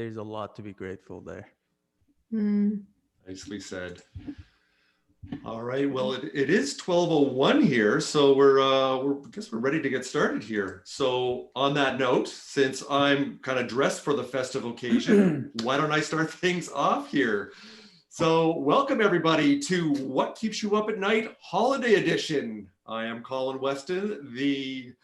There's a lot to be grateful there. Mm. Nicely said. All right. Well, it is 12:01 here, so I guess we're ready to get started here. So on that note, since I'm kind of dressed for the festive occasion, why don't I start things off here? So welcome everybody to What Keeps You Up at Night Holiday Edition. I am Colin Weston, the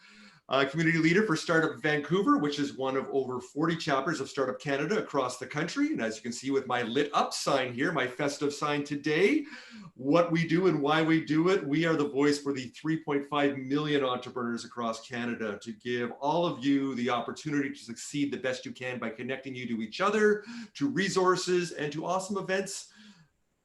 community leader for Startup Vancouver, which is one of over 40 chapters of Startup Canada across the country. And as you can see with my lit up sign here, my festive sign today, what we do and why we do it, we are the voice for the 3.5 million entrepreneurs across Canada to give all of you the opportunity to succeed the best you can by connecting you to each other, to resources, and to awesome events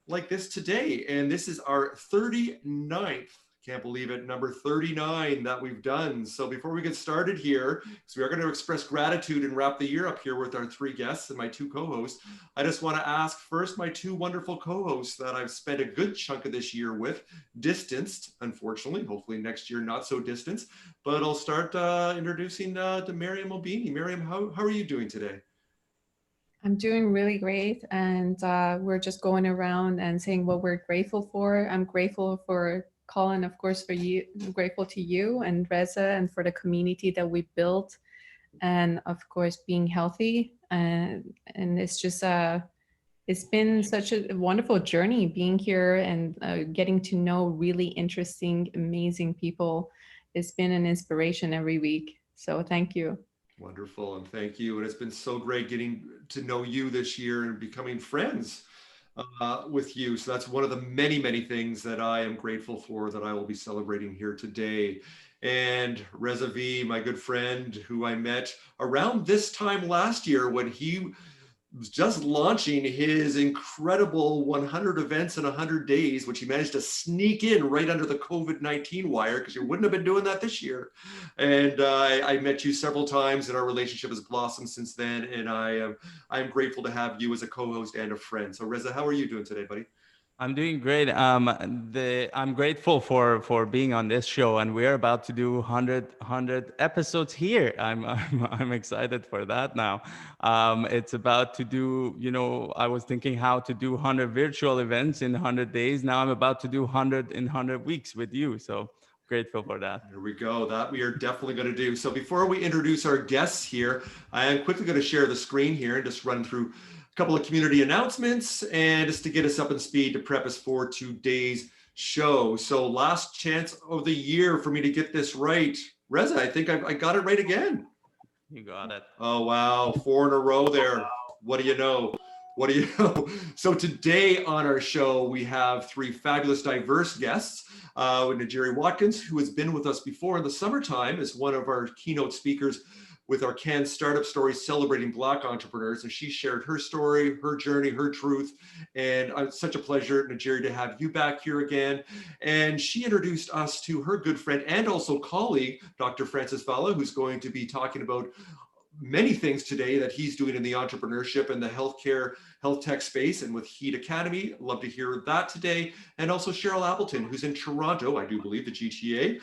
like this today. And this is our 39th, can't believe it, number 39 that we've done. So before we get started here, because we are going to express gratitude and wrap the year up here with our three guests and my two co-hosts, I just want to ask first my two wonderful co-hosts that I've spent a good chunk of this year with, distanced, unfortunately, hopefully next year not so distanced, but I'll start introducing to Maryam Mobini. Maryam, how are you doing today? I'm doing really great, and we're just going around and saying what we're grateful for. I'm grateful for Colin, of course, for you. I'm grateful to you and Reza, and for the community that we built, and of course, being healthy. And it's just it's been such a wonderful journey being here and getting to know really interesting, amazing people. It's been an inspiration every week. So thank you. Wonderful, and thank you. And it's been so great getting to know you this year and becoming friends with you. So that's one of the many, many things that I am grateful for that I will be celebrating here today. And Reza V, my good friend, who I met around this time last year when he was just launching his incredible 100 events in 100 days, which he managed to sneak in right under the COVID-19 wire, because you wouldn't have been doing that this year. And I met you several times, and our relationship has blossomed since then. And I'm grateful to have you as a co-host and a friend. So Reza, how are you doing today, buddy? I'm doing great. I'm grateful for being on this show, and we're about to do 100 episodes here. I'm excited for that now. It's about to do, I was thinking how to do 100 virtual events in 100 days. Now I'm about to do 100 in 100 weeks with you. So grateful for that. There we go. That we are definitely going to do. So before we introduce our guests here, I am quickly going to share the screen here and just run through a couple of community announcements and just to get us up in speed to prep us for today's show. So last chance of the year for me to get this right. Reza, I think I got it right again. You got it. Oh, wow. 4 in a row there. What do you know? What do you know? So today on our show, we have three fabulous, diverse guests. With Njeri Watkins, who has been with us before in the summertime as one of our keynote speakers with our Cannes Startup Stories celebrating Black entrepreneurs. And she shared her story, her journey, her truth. And it's such a pleasure, Njeri, to have you back here again. And she introduced us to her good friend and also colleague, Dr. Francis Vala, who's going to be talking about many things today that he's doing in the entrepreneurship and the healthcare, health tech space, and with H.E.A.T Academy. Love to hear that today. And also Cheryl Appleton, who's in Toronto, I do believe, the GTA.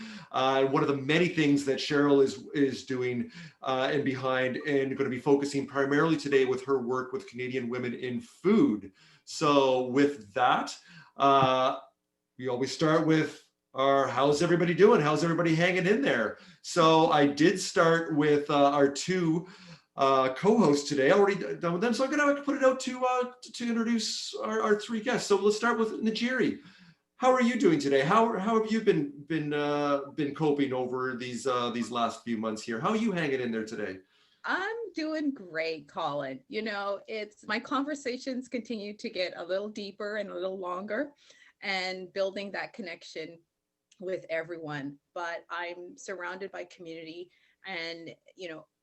One of the many things that Cheryl is doing and behind, and going to be focusing primarily today with her work with Canadian women in food. So with that, we always start with how's everybody doing? How's everybody hanging in there? So I did start with our two co-hosts today. I already done with them, so I'm gonna put it out to introduce our three guests. So let's start with Njeri. How are you doing today? How have you been coping over these last few months here? How are you hanging in there today? I'm doing great, Colin. It's my conversations continue to get a little deeper and a little longer, and building that connection with everyone. But I'm surrounded by community and,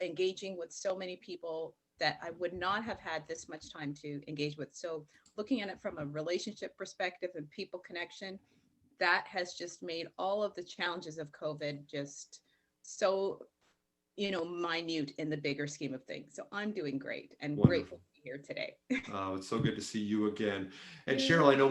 engaging with so many people that I would not have had this much time to engage with. So looking at it from a relationship perspective and people connection, that has just made all of the challenges of COVID just so, minute in the bigger scheme of things. So I'm doing great and Wonderful. Grateful to be here today. Oh, it's so good to see you again. And Cheryl, I know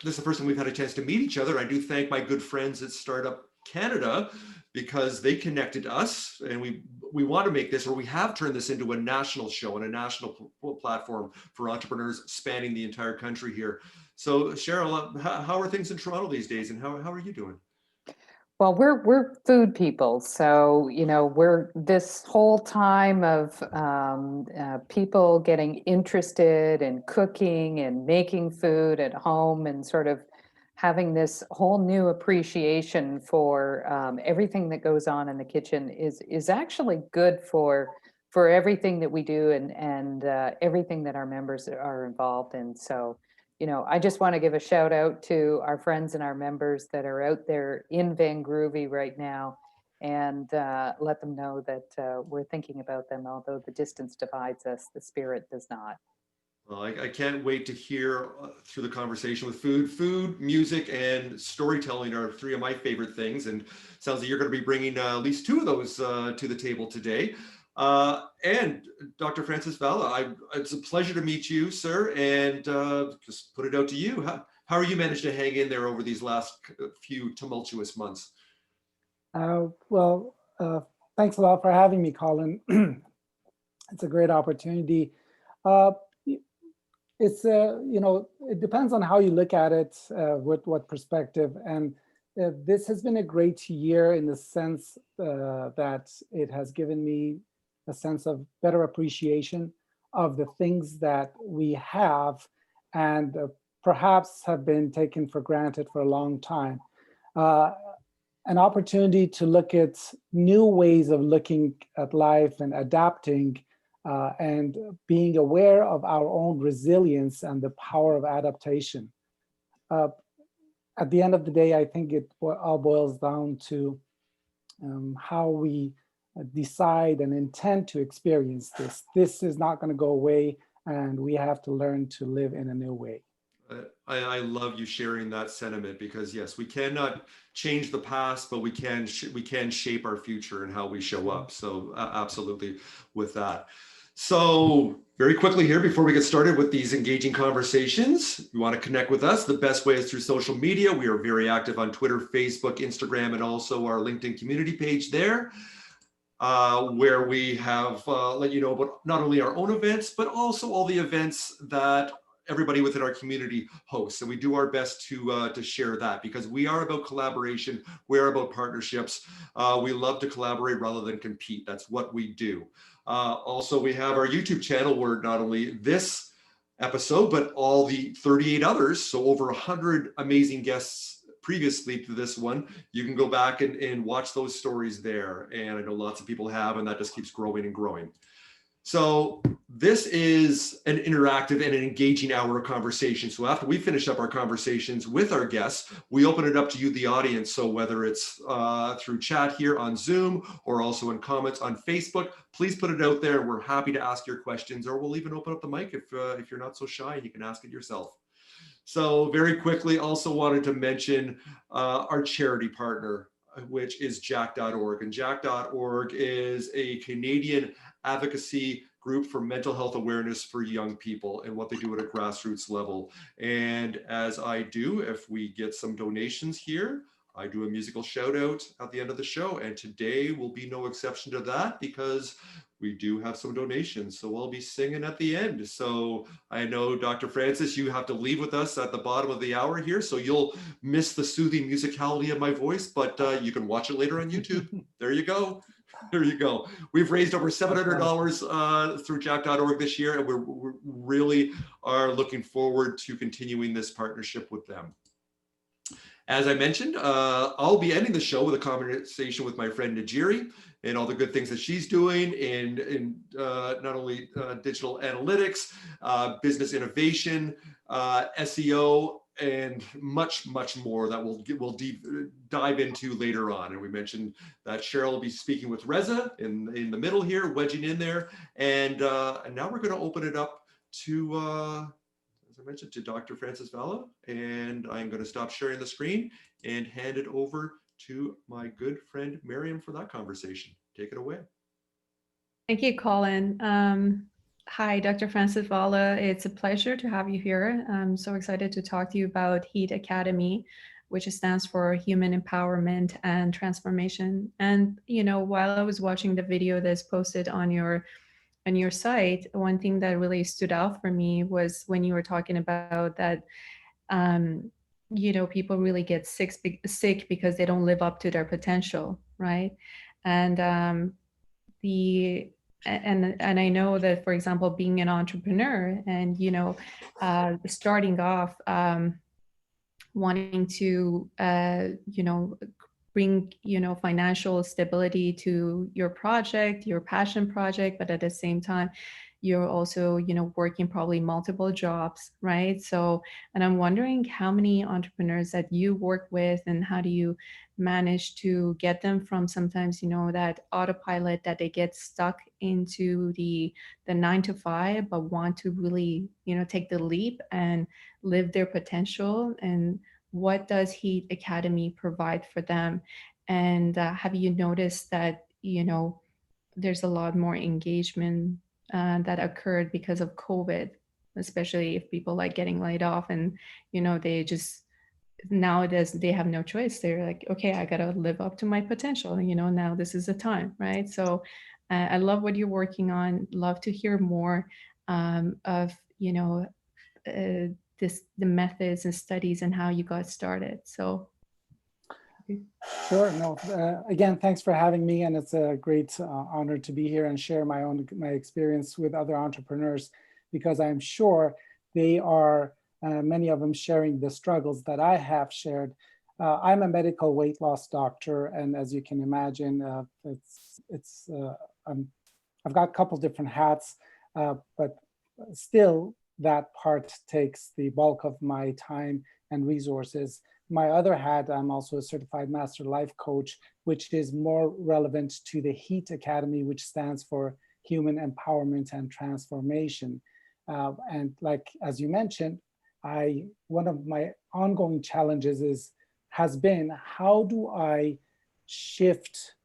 this is the first time we've had a chance to meet each other. I do thank my good friends at Startup Canada because they connected us, and we we want to make this, or we have turned this into a national show and a national platform for entrepreneurs spanning the entire country here. So Cheryl, how are things in Toronto these days, and how are you doing? Well, we're food people, so we're this whole time of people getting interested in cooking and making food at home, and sort of having this whole new appreciation for everything that goes on in the kitchen is actually good for everything that we do and everything that our members are involved in. So, I just want to give a shout out to our friends and our members that are out there in Van Groovy right now, and let them know that we're thinking about them. Although the distance divides us, the spirit does not. Well, I can't wait to hear through the conversation with food. Food, music, and storytelling are three of my favorite things, and sounds like you're going to be bringing at least two of those to the table today. And Dr. Francis Vala, it's a pleasure to meet you, sir, and just put it out to you. How are you managed to hang in there over these last few tumultuous months? Well, thanks a lot for having me, Colin. It's a great opportunity. It's it depends on how you look at it, with what perspective. And this has been a great year in the sense that it has given me a sense of better appreciation of the things that we have and perhaps have been taken for granted for a long time. An opportunity to look at new ways of looking at life and adapting, and being aware of our own resilience and the power of adaptation. At the end of the day, I think it all boils down to how we decide and intend to experience this. This is not going to go away, and we have to learn to live in a new way. I love you sharing that sentiment, because yes, we cannot change the past, but we can shape our future and how we show up. So absolutely with that. So very quickly here, before we get started with these engaging conversations, you want to connect with us. The best way is through social media. We are very active on Twitter, Facebook, Instagram, and also our LinkedIn community page there, where we have let you know about not only our own events, but also all the events that everybody within our community hosts. And we do our best to share that, because we are about collaboration. We are about partnerships. We love to collaborate rather than compete. That's what we do. Also, we have our YouTube channel where not only this episode, but all the 38 others, so over 100 amazing guests previously to this one, you can go back and watch those stories there. And I know lots of people have, and that just keeps growing and growing. So this is an interactive and an engaging hour of conversation. So after we finish up our conversations with our guests, we open it up to you, the audience. So whether it's through chat here on Zoom or also in comments on Facebook, please put it out there. We're happy to ask your questions, or we'll even open up the mic if you're not so shy and you can ask it yourself. So very quickly, also wanted to mention our charity partner, which is H.E.A.T. And H.E.A.T. is a Canadian advocacy group for mental health awareness for young people and what they do at a grassroots level. And as I do, if we get some donations here, I do a musical shout out at the end of the show. And today will be no exception to that, because we do have some donations. So I'll be singing at the end. So I know, Dr. Francis, you have to leave with us at the bottom of the hour here. So you'll miss the soothing musicality of my voice, but you can watch it later on YouTube. There you go. There you go. We've raised over $700 through H.E.A.T. this year, and we really are looking forward to continuing this partnership with them. As I mentioned, I'll be ending the show with a conversation with my friend Njeri and all the good things that she's doing in not only digital analytics, business innovation, SEO, and much, much more that we'll dive into later on. And we mentioned that Cheryl will be speaking with Reza in the middle here, wedging in there. And now we're going to open it up to, as I mentioned, to Dr. Francis Vala. And I'm going to stop sharing the screen and hand it over to my good friend Maryam for that conversation. Take it away. Thank you, Colin. Hi, Dr. Francis Vala. It's a pleasure to have you here. I'm so excited to talk to you about H.E.A.T Academy. which stands for Human Empowerment and Transformation. And, you know, while I was watching the video that's posted on your site, one thing that really stood out for me was when you were talking about that, you know, people really get sick because they don't live up to their potential, right? And and I know that, for example, being an entrepreneur and, you know, starting off, wanting to, you know, bring, you know, financial stability to your project, your passion project, but at the same time, you're also, you know, working probably multiple jobs, right? So, and I'm wondering how many entrepreneurs that you work with and how do you manage to get them from sometimes, you know, that autopilot that they get stuck into the 9 to 5, but want to really, you know, take the leap and live their potential. And what does H.E.A.T Academy provide for them? And have you noticed that, you know, there's a lot more engagement that occurred because of COVID, especially if people like getting laid off and, you know, they just, nowadays they have no choice. They're like, okay, I gotta live up to my potential, you know, now this is the time, right? So I love what you're working on. Love to hear more of, you know, the methods and studies and how you got started. So Sure. No. Again, thanks for having me, and it's a great honor to be here and share my experience with other entrepreneurs, because I'm sure they are many of them sharing the struggles that I have shared. I'm a medical weight loss doctor, and as you can imagine, I've got a couple different hats, but still that part takes the bulk of my time and resources. My other hat, I'm also a certified master life coach, which is more relevant to the H.E.A.T Academy, which stands for Human Empowerment and Transformation. And like, as you mentioned, one of my ongoing challenges has been, how do I shift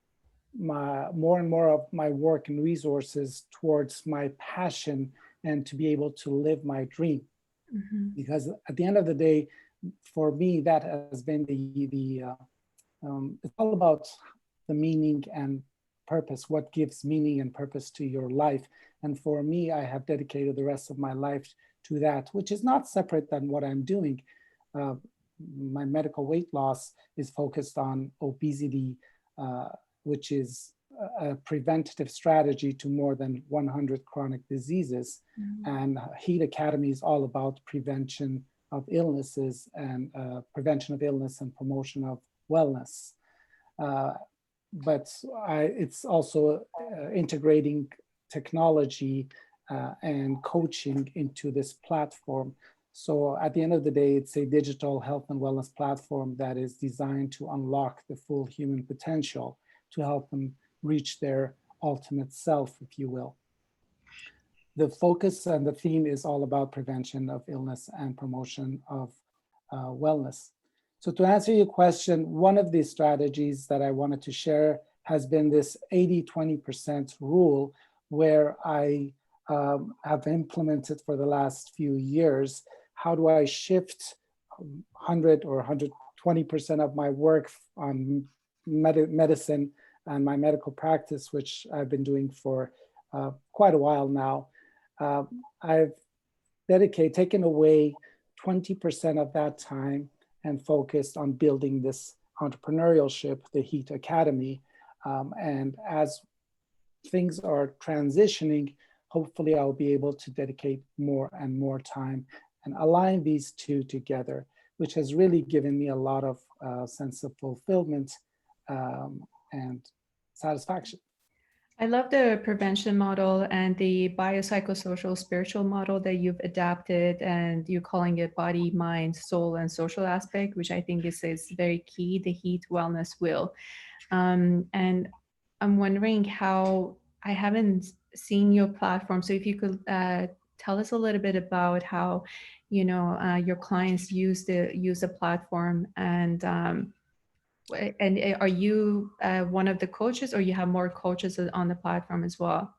more and more of my work and resources towards my passion and to be able to live my dream? Mm-hmm. Because at the end of the day, for me, that has been it's all about the meaning and purpose, what gives meaning and purpose to your life. And for me, I have dedicated the rest of my life to that, which is not separate than what I'm doing. My medical weight loss is focused on obesity, which is a preventative strategy to more than 100 chronic diseases. Mm-hmm. And H.E.A.T Academy is all about prevention of illnesses and prevention of illness and promotion of wellness. But it's also integrating technology and coaching into this platform. So at the end of the day, it's a digital health and wellness platform that is designed to unlock the full human potential, to help them reach their ultimate self, if you will. The focus and the theme is all about prevention of illness and promotion of wellness. So to answer your question, one of the strategies that I wanted to share has been this 80-20% rule, where I have implemented for the last few years. How do I shift 100 or 120% of my work on medicine and my medical practice, which I've been doing for quite a while now. I've taken away 20% of that time and focused on building this entrepreneurship, the H.E.A.T Academy. And as things are transitioning, hopefully I'll be able to dedicate more and more time and align these two together, which has really given me a lot of sense of fulfillment and satisfaction. I love the prevention model and the biopsychosocial spiritual model that you've adapted, and you're calling it body, mind, soul, and social aspect, which I think is very key, the H.E.A.T wellness wheel. And I'm wondering how, I haven't seen your platform, so if you could tell us a little bit about how, you know, your clients use the platform, and are you one of the coaches, or you have more coaches on the platform as well?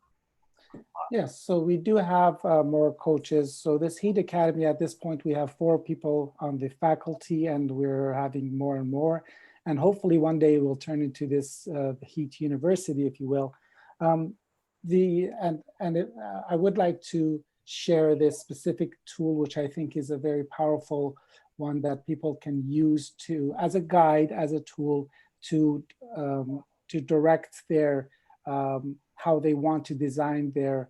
Yes, so we do have more coaches. So this H.E.A.T Academy, at this point, we have 4 people on the faculty, and we're having more and more. And hopefully one day it will turn into this H.E.A.T University, if you will. I would like to share this specific tool, which I think is a very powerful one that people can use to, as a guide, as a tool to direct their how they want to design their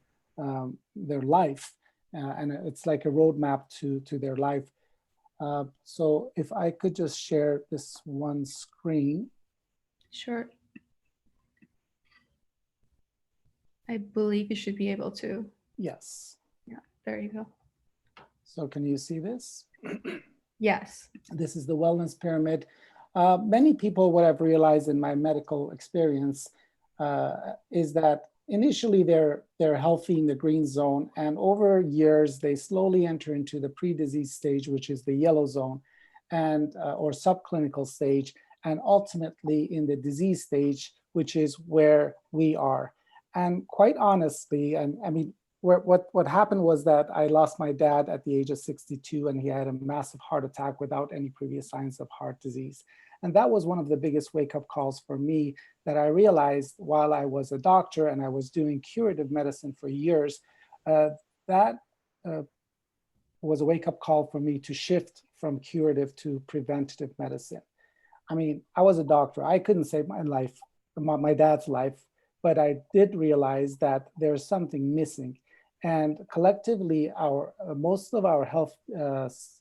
life, and it's like a roadmap to their life. So if I could just share this one screen. Sure. I believe you should be able to. Yes. Yeah, there you go. So can you see this? Yes. This is the wellness pyramid. Many people, what I've realized in my medical experience is that initially they're healthy in the green zone, and over years they slowly enter into the pre-disease stage, which is the yellow zone, and or subclinical stage, and ultimately in the disease stage, which is where we are. And quite honestly, and I mean, what happened was that I lost my dad at the age of 62, and he had a massive heart attack without any previous signs of heart disease. And that was one of the biggest wake-up calls for me, that I realized while I was a doctor and I was doing curative medicine for years, that was a wake-up call for me to shift from curative to preventative medicine. I mean, I was a doctor. I couldn't save my life, my dad's life, but I did realize that there's something missing. And collectively, most of our health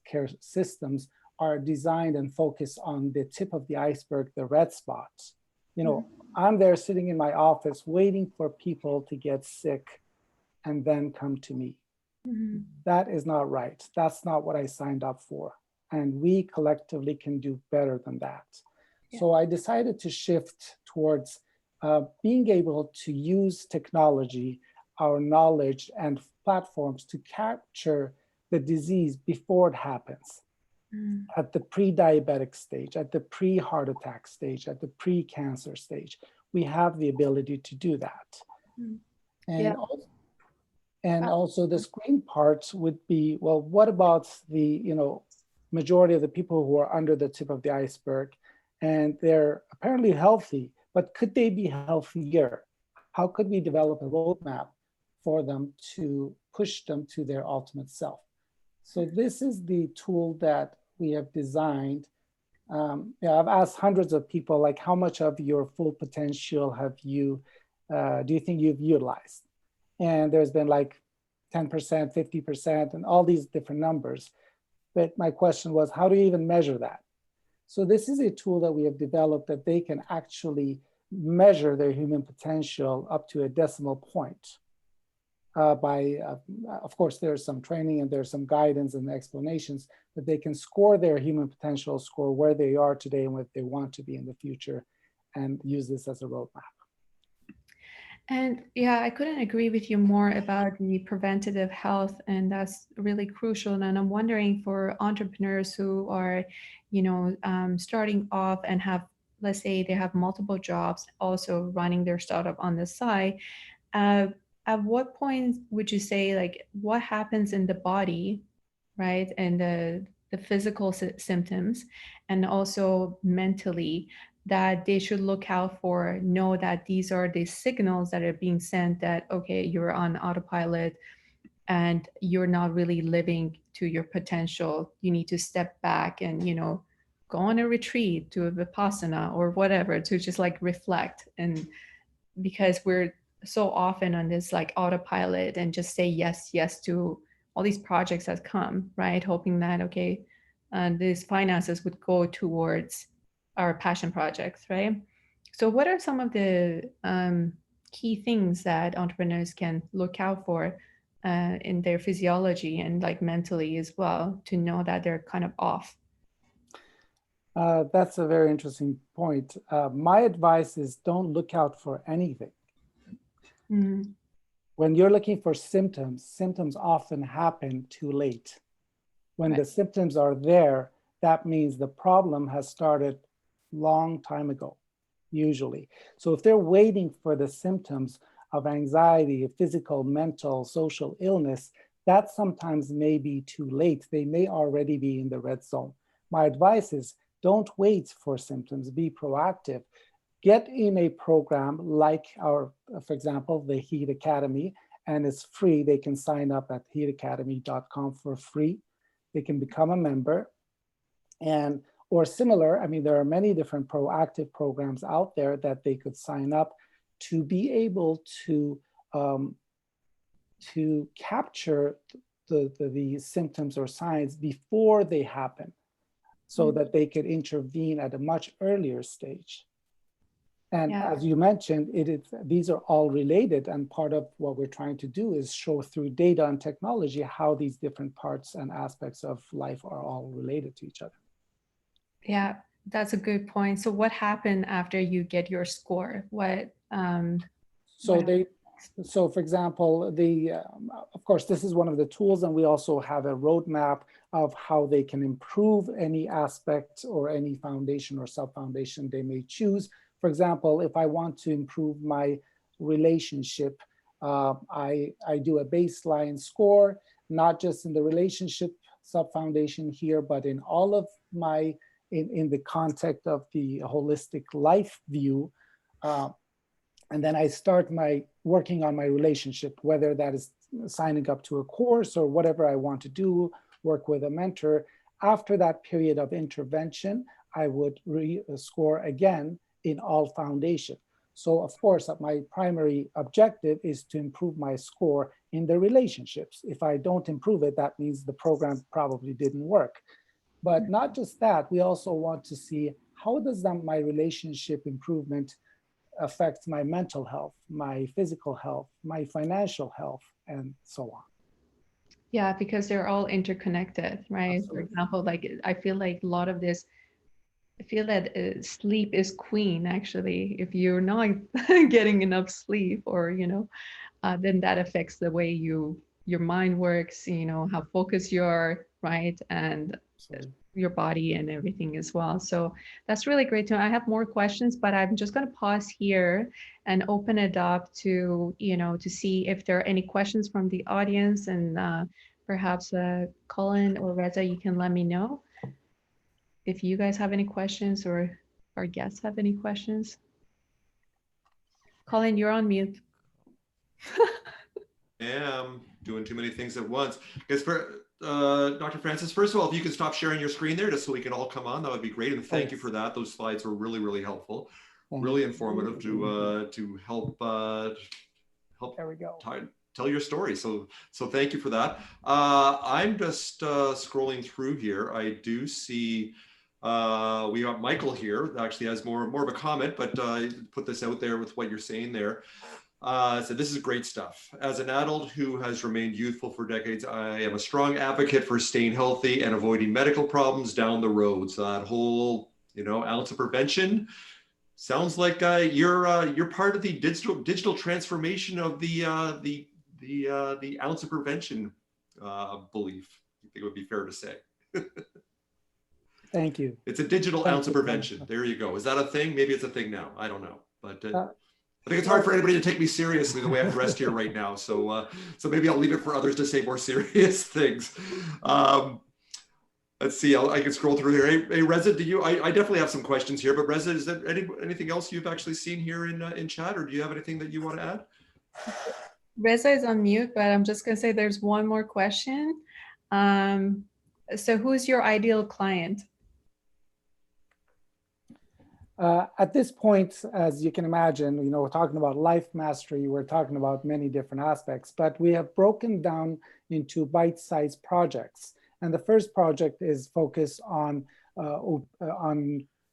care systems are designed and focused on the tip of the iceberg, the red spots. You know, I'm there sitting in my office waiting for people to get sick and then come to me. That is not right. That's not what I signed up for. And we collectively can do better than that. Yeah. So I decided to shift towards being able to use technology, our knowledge and platforms to capture the disease before it happens. At the pre-diabetic stage, at the pre-heart attack stage, at the pre-cancer stage, we have the ability to do that. And, also the screen part would be, well, what about the majority of the people who are under the tip of the iceberg, and they're apparently healthy, but could they be healthier? How could we develop a roadmap for them to push them to their ultimate self? So this is the tool that we have designed. I've asked hundreds of people, like, how much of your full potential have you, do you think you've utilized? And there's been like 10%, 50%, and all these different numbers. But my question was, how do you even measure that? So this is a tool that we have developed that they can actually measure their human potential up to a decimal point. Of course, there's some training and there's some guidance and explanations, but they can score their human potential, score where they are today and what they want to be in the future, and use this as a roadmap. And yeah, I couldn't agree with you more about the preventative health, and that's really crucial. And I'm wondering, for entrepreneurs who are, starting off and have, let's say they have multiple jobs, also running their startup on the side, at what point would you say, like, what happens in the body, right, and the physical symptoms, and also mentally, that they should look out for, know that these are the signals that are being sent, that, okay, you're on autopilot and you're not really living to your potential. You need to step back and, go on a retreat, to a Vipassana or whatever, to just like reflect. And because we're so often on this like autopilot and just say yes to all these projects that come, right? Hoping that, okay, these finances would go towards our passion projects, right? So what are some of the key things that entrepreneurs can look out for in their physiology and like mentally as well, to know that they're kind of off? That's a very interesting point. My advice is, don't look out for anything. When you're looking for symptoms often happen too late. When the symptoms are there, that means the problem has started long time ago, usually. So if they're waiting for the symptoms, of anxiety, physical, mental, social illness, that sometimes may be too late. They may already be in the red zone. My advice is don't wait for symptoms, be proactive. Get in a program like our, for example, the H.E.A.T Academy, and it's free. They can sign up at heatacademy.com for free. They can become a member. And or similar, I mean, there are many different proactive programs out there that they could sign up to be able to capture the symptoms or signs before they happen, so that they could intervene at a much earlier stage. And as you mentioned, these are all related, and part of what we're trying to do is show through data and technology how these different parts and aspects of life are all related to each other. Yeah, that's a good point. So what happened after you get your score? So for example, of course, this is one of the tools, and we also have a roadmap of how they can improve any aspect or any foundation or sub-foundation they may choose. For example, if I want to improve my relationship, I do a baseline score, not just in the relationship sub-foundation here, but in all of my, in the context of the holistic life view. And then I start working on my relationship, whether that is signing up to a course or whatever I want to do, work with a mentor. After that period of intervention, I would score again in all foundation. So of course, my primary objective is to improve my score in the relationships. If I don't improve it, that means the program probably didn't work. But not just that, we also want to see how does my relationship improvement affect my mental health, my physical health, my financial health, and so on. Yeah, because they're all interconnected, right? Absolutely. For example, like I feel like a lot of this, I feel that sleep is queen, actually. If you're not getting enough sleep, or, then that affects the way your mind works, how focused you are, right? And your body and everything as well. So that's really great to know. I have more questions, but I'm just going to pause here and open it up to, to see if there are any questions from the audience, and perhaps Colin or Reza, you can let me know if you guys have any questions or our guests have any questions. Colin, you're on mute. I am doing too many things at once. Because for Dr. Francis, first of all, if you could stop sharing your screen there just so we can all come on, that would be great. And thank you for that. Those slides were really, really helpful, really informative to help there we go. Tell your story. So thank you for that. I'm just scrolling through here. I do see we got Michael here that actually has more of a comment, but put this out there with what you're saying there. So this is great stuff. As an adult who has remained youthful for decades, I am a strong advocate for staying healthy and avoiding medical problems down the road. So that whole, ounce of prevention sounds like you're part of the digital transformation of the ounce of prevention belief. I think it would be fair to say. Thank you. It's a digital ounce of prevention. There you go. Is that a thing? Maybe it's a thing now. I don't know, but. I think it's hard for anybody to take me seriously the way I'm dressed here right now. So maybe I'll leave it for others to say more serious things. Let's see, I can scroll through here. Hey Reza, I definitely have some questions here, but Reza, is there anything else you've actually seen here in chat, or do you have anything that you want to add? Reza is on mute, but I'm just going to say there's one more question. So who's your ideal client? At this point, as you can imagine, we're talking about life mastery, we're talking about many different aspects, but we have broken down into bite-sized projects. And the first project is focused on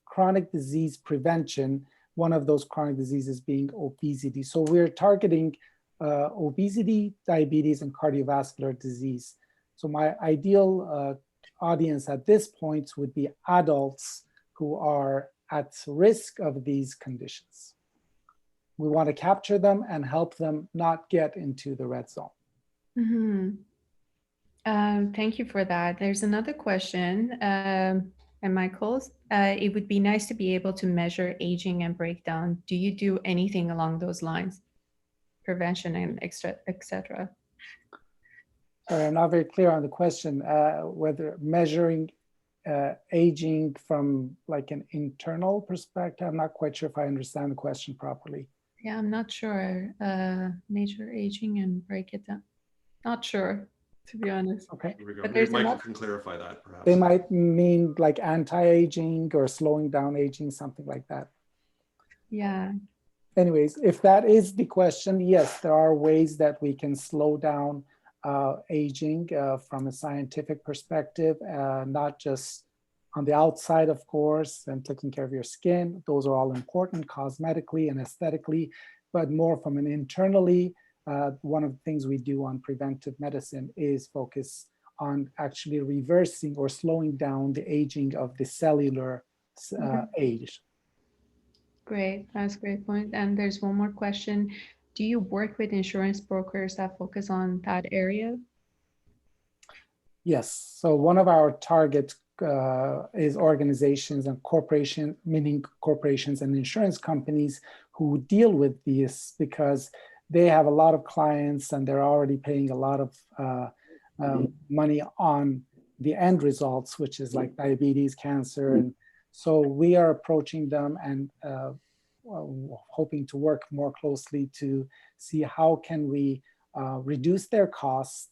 chronic disease prevention, one of those chronic diseases being obesity. So we're targeting obesity, diabetes, and cardiovascular disease. So my ideal audience at this point would be adults who are at risk of these conditions. We want to capture them and help them not get into the red zone. Mm-hmm. Thank you for that. There's another question, and Michael's, it would be nice to be able to measure aging and breakdown. Do you do anything along those lines? prevention and etc. Sorry, I'm not very clear on the question, whether measuring aging from like an internal perspective. I'm not quite sure if I understand the question properly. Yeah, I'm not sure. Measure aging and break it down. Not sure, to be honest. Okay. Here we go. But Maybe there's Michael enough- can clarify that perhaps. They might mean like anti-aging or slowing down aging, something like that. Yeah. Anyways, if that is the question, yes, there are ways that we can slow down aging from a scientific perspective, not just on the outside, of course, and taking care of your skin. Those are all important cosmetically and aesthetically, but more from an internally. One of the things we do on preventive medicine is focus on actually reversing or slowing down the aging of the cellular age. Great, that's a great point. And there's one more question. Do you work with insurance brokers that focus on that area? Yes, so one of our targets is organizations and corporations, meaning corporations and insurance companies who deal with this because they have a lot of clients and they're already paying a lot of money on the end results, which is like diabetes, cancer. And so we are approaching them and hoping to work more closely to see how can we reduce their costs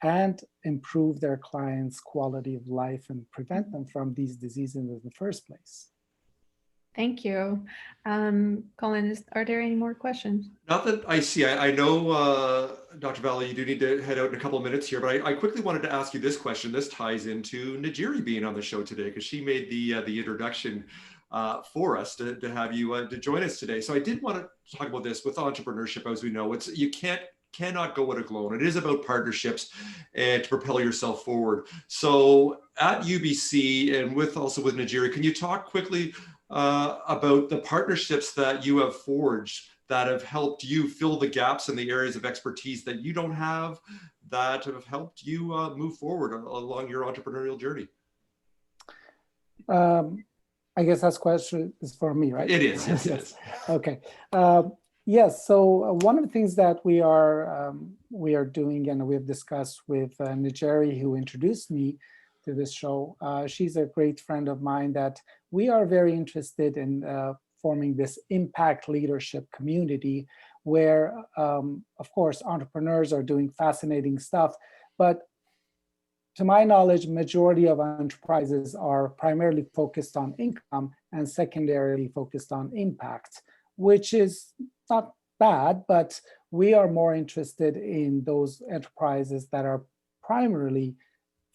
and improve their clients' quality of life and prevent them from these diseases in the first place. Thank you. Colin, are there any more questions? Not that I see. I know, Dr. Vala, you do need to head out in a couple of minutes here, but I quickly wanted to ask you this question. This ties into Njeri being on the show today because she made the introduction for us to have you to join us today. So I did want to talk about this with entrepreneurship. As we know, it's you cannot go it alone. It is about partnerships and to propel yourself forward. So at UBC and also with Njeri, can you talk quickly about the partnerships that you have forged that have helped you fill the gaps in the areas of expertise that you don't have, that have helped you move forward along your entrepreneurial journey? I guess that question is for me, right? It is, yes, it is. Okay. Yes, so one of the things that we are doing and we have discussed with Njeri, who introduced me to this show, she's a great friend of mine, that we are very interested in forming this impact leadership community where, of course, entrepreneurs are doing fascinating stuff, but to my knowledge, majority of enterprises are primarily focused on income and secondarily focused on impact, which is not bad, but we are more interested in those enterprises that are primarily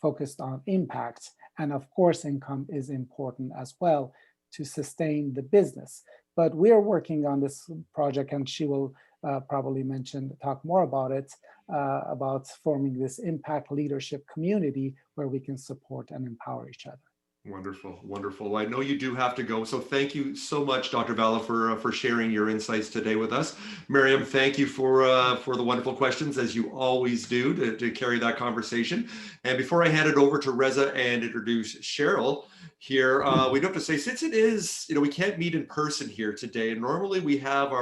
focused on impact. And of course, income is important as well to sustain the business. But we are working on this project, and she will probably talk more about it, about forming this impact leadership community where we can support and empower each other. Wonderful, wonderful. I know you do have to go, so thank you so much, Dr. Vala, for sharing your insights today with us. Maryam, thank you for the wonderful questions, as you always do, to carry that conversation. And before I hand it over to Reza and introduce Cheryl here, we do have to say, since it is, we can't meet in person here today, and normally we have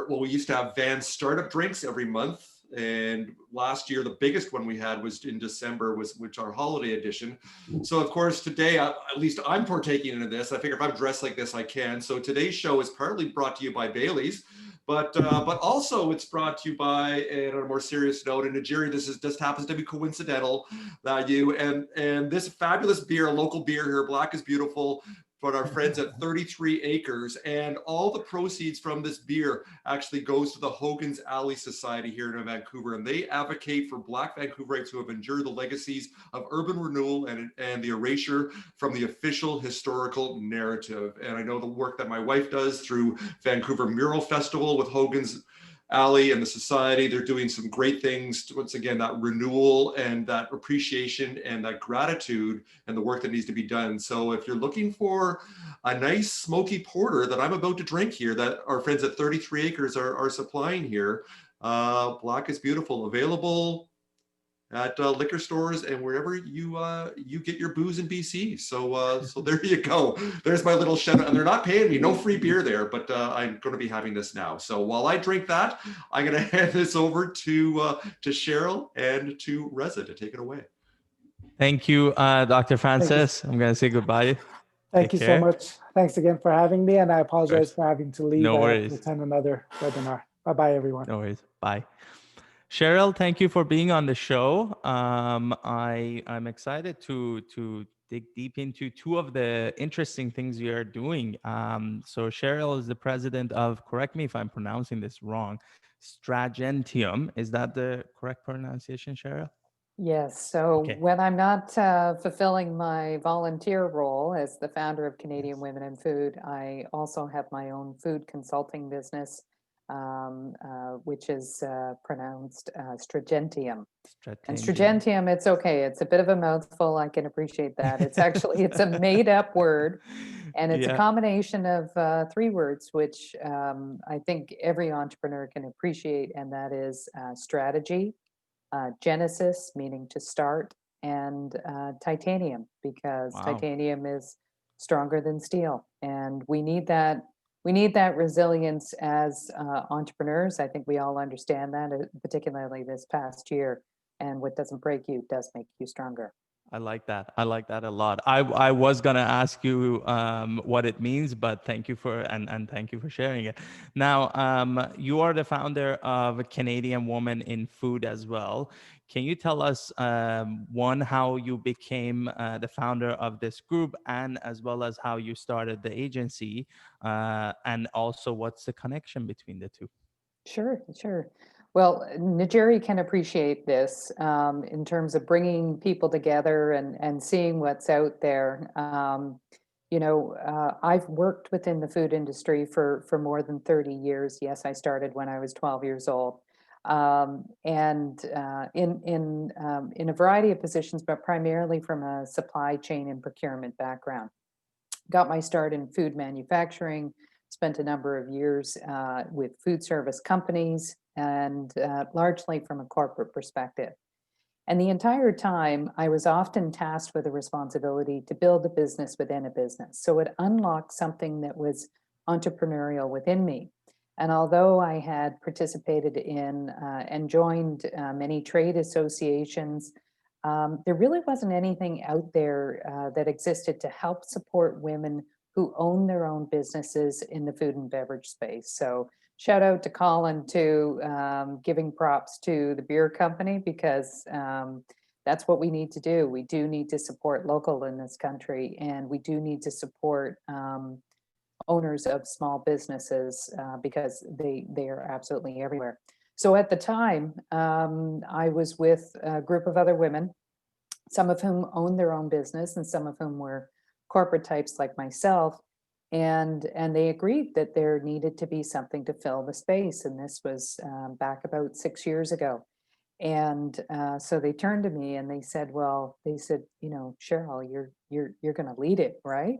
we used to have Van startup drinks every month. And last year, the biggest one we had was in December, which our holiday edition. So of course, today, at least I'm partaking in this. I figure if I'm dressed like this, I can. So today's show is partly brought to you by Bailey's, but also it's brought to you by, and on a more serious note, and Njeri, this just happens to be coincidental that and this fabulous beer, a local beer here, Black is Beautiful, but our friends at 33 Acres, and all the proceeds from this beer actually goes to the Hogan's Alley Society here in Vancouver, and they advocate for Black Vancouverites who have endured the legacies of urban renewal and the erasure from the official historical narrative. And I know the work that my wife does through Vancouver Mural Festival with Hogan's Alley and the society. They're doing some great things to, once again, that renewal and that appreciation and that gratitude and the work that needs to be done. So if you're looking for a nice smoky porter that I'm about to drink here, that our friends at 33 Acres are supplying here, Black is Beautiful, available at liquor stores and wherever you get your booze in BC. So there you go. There's my little shout out. And they're not paying me, no free beer there, but I'm going to be having this now. So while I drink that, I'm going to hand this over to Cheryl and to Reza to take it away. Thank you, Dr. Thank you. Francis. I'm going to say goodbye. Thank Take you so care. much. Thanks again for having me, and I apologize course. for having to leave. No I have to worries. attend another webinar. Bye-bye, everyone. No worries. Bye. Cheryl, thank you for being on the show. I'm excited to dig deep into two of the interesting things you are doing. So Cheryl is the president of, correct me if I'm pronouncing this wrong, Stragentium. Is that the correct pronunciation, Cheryl? Yes. So Okay. when I'm not fulfilling my volunteer role as the founder of Canadian Women in Food, I also have my own food consulting business, which is pronounced Stragentium. And Stragentium, it's okay. It's a bit of a mouthful. I can appreciate that. It's actually, it's a made up word. And it's a combination of three words, which I think every entrepreneur can appreciate. And that is strategy, Genesis, meaning to start, and titanium, because titanium is stronger than steel. And we need that. We need that resilience as entrepreneurs. I think we all understand that, particularly this past year. And what doesn't break you does make you stronger. I like that. I like that a lot. I was gonna ask you what it means, but thank you for and thank you for sharing it. Now, you are the founder of a Canadian Woman in Food as well. Can you tell us one, how you became the founder of this group, and as well as how you started the agency, and also what's the connection between the two? Sure, sure. Well, Njeri can appreciate this in terms of bringing people together and seeing what's out there. I've worked within the food industry for more than 30 years. Yes, I started when I was 12 years old, and in a variety of positions, but primarily from a supply chain and procurement background. Got my start in food manufacturing. Spent a number of years with food service companies, and largely from a corporate perspective. And the entire time, I was often tasked with a responsibility to build a business within a business. So it unlocked something that was entrepreneurial within me. And although I had participated in and joined many trade associations, there really wasn't anything out there that existed to help support women who own their own businesses in the food and beverage space. So shout out to Colin to giving props to the beer company, because that's what we need to do. We do need to support local in this country, and we do need to support owners of small businesses because they are absolutely everywhere. So at the time, I was with a group of other women, some of whom owned their own business and some of whom were corporate types like myself. And they agreed that there needed to be something to fill the space. And this was back about 6 years ago. And so they turned to me and they said, Cheryl, you're going to lead it, right?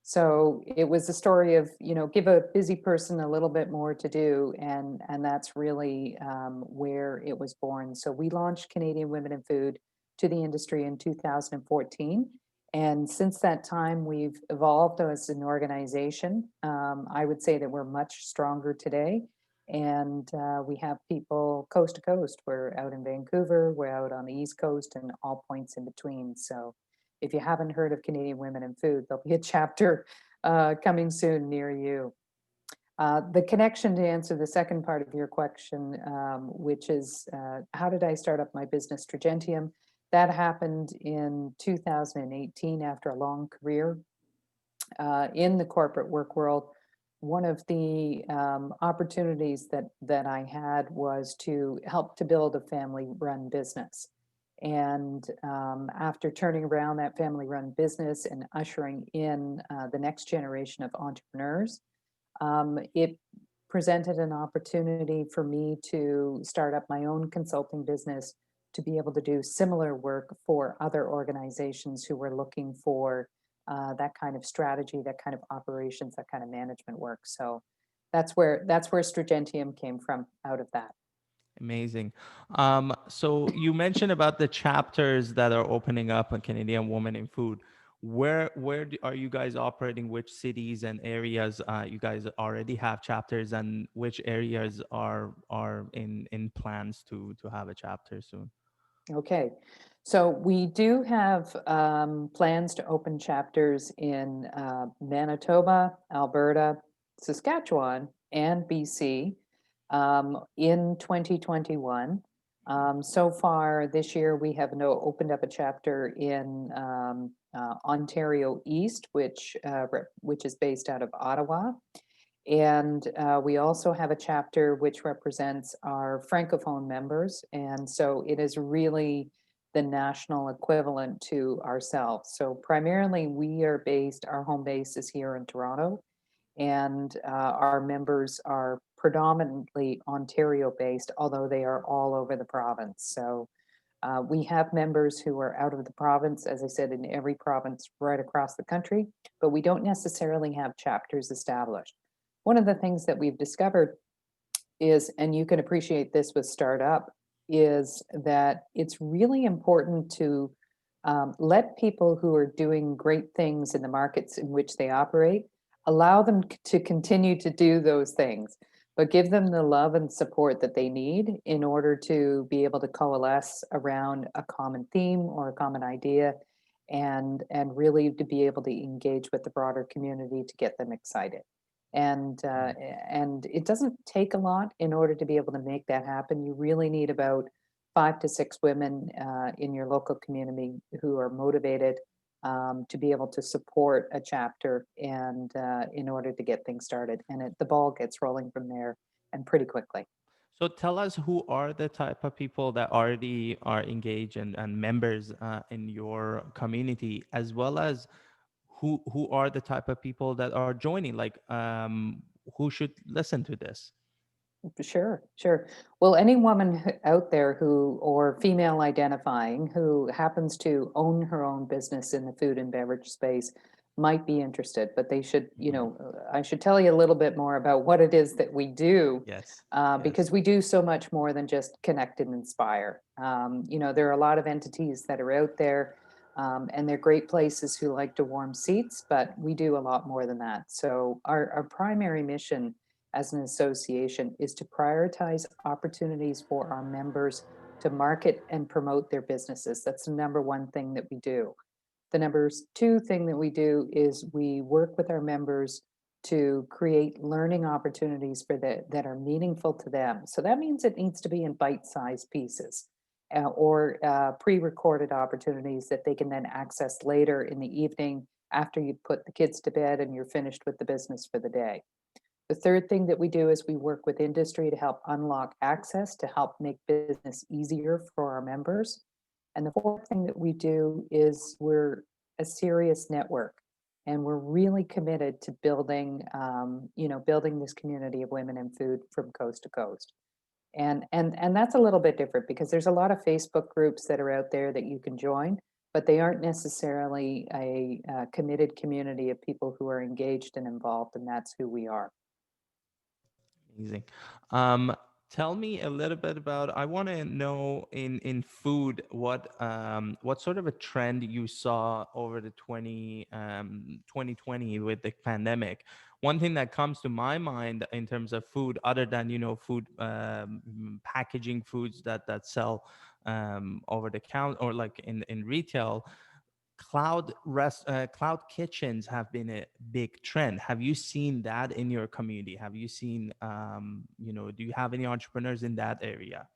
So it was a story of, give a busy person a little bit more to do. And that's really where it was born. So we launched Canadian Women in Food to the industry in 2014. And since that time, we've evolved as an organization. I would say that we're much stronger today. And we have people coast to coast. We're out in Vancouver, we're out on the East Coast, and all points in between. So if you haven't heard of Canadian Women in Food, there'll be a chapter coming soon near you. The connection, to answer the second part of your question, which is how did I start up my business, Stragentium? That happened in 2018 after a long career in the corporate work world. One of the opportunities that I had was to help to build a family-run business. And after turning around that family-run business and ushering in the next generation of entrepreneurs, it presented an opportunity for me to start up my own consulting business to be able to do similar work for other organizations who were looking for that kind of strategy, that kind of operations, that kind of management work. So that's where Stragentium came from, out of that. Amazing. So you mentioned about the chapters that are opening up on Canadian Women in Food. Are you guys operating? Which cities and areas you guys already have chapters, and which areas are in plans to have a chapter soon? Okay, so we do have plans to open chapters in Manitoba, Alberta, Saskatchewan, and BC in 2021. So far this year, we have opened up a chapter in Ontario East, which is based out of Ottawa. And we also have a chapter which represents our Francophone members. And so it is really the national equivalent to ourselves. So primarily our home base is here in Toronto, and our members are predominantly Ontario based, although they are all over the province. So we have members who are out of the province, as I said, in every province right across the country, but we don't necessarily have chapters established. One of the things that we've discovered is, and you can appreciate this with startup, is that it's really important to let people who are doing great things in the markets in which they operate, allow them to continue to do those things, but give them the love and support that they need in order to be able to coalesce around a common theme or a common idea, and really to be able to engage with the broader community to get them excited. And it doesn't take a lot in order to be able to make that happen. You really need about 5 to 6 women in your local community who are motivated to be able to support a chapter, and in order to get things started. And the ball gets rolling from there, and pretty quickly. So tell us, who are the type of people that already are engaged and members in your community, as well as who are the type of people that are joining, like who should listen to this? Sure, sure. Well, any woman out there or female identifying, who happens to own her own business in the food and beverage space might be interested, but they should, I should tell you a little bit more about what it is that we do, Yes. because we do so much more than just connect and inspire. There are a lot of entities that are out there, and they're great places who like to warm seats, but we do a lot more than that. So our primary mission as an association is to prioritize opportunities for our members to market and promote their businesses. That's the number one thing that we do. The number two thing that we do is we work with our members to create learning opportunities that are meaningful to them. So that means it needs to be in bite-sized pieces, or pre-recorded opportunities that they can then access later in the evening after you put the kids to bed and you're finished with the business for the day. The third thing that we do is we work with industry to help unlock access, to help make business easier for our members. And the fourth thing that we do is we're a serious network, and we're really committed to building this community of women in food from coast to coast. And that's a little bit different, because there's a lot of Facebook groups that are out there that you can join, but they aren't necessarily a committed community of people who are engaged and involved, and that's who we are. Amazing. Tell me a little bit about, I want to know in food, what sort of a trend you saw over the 2020 with the pandemic. One thing that comes to my mind in terms of food, other than, food, packaging foods that sell over the counter or like in retail, cloud kitchens have been a big trend. Have you seen that in your community? Have you seen do you have any entrepreneurs in that area?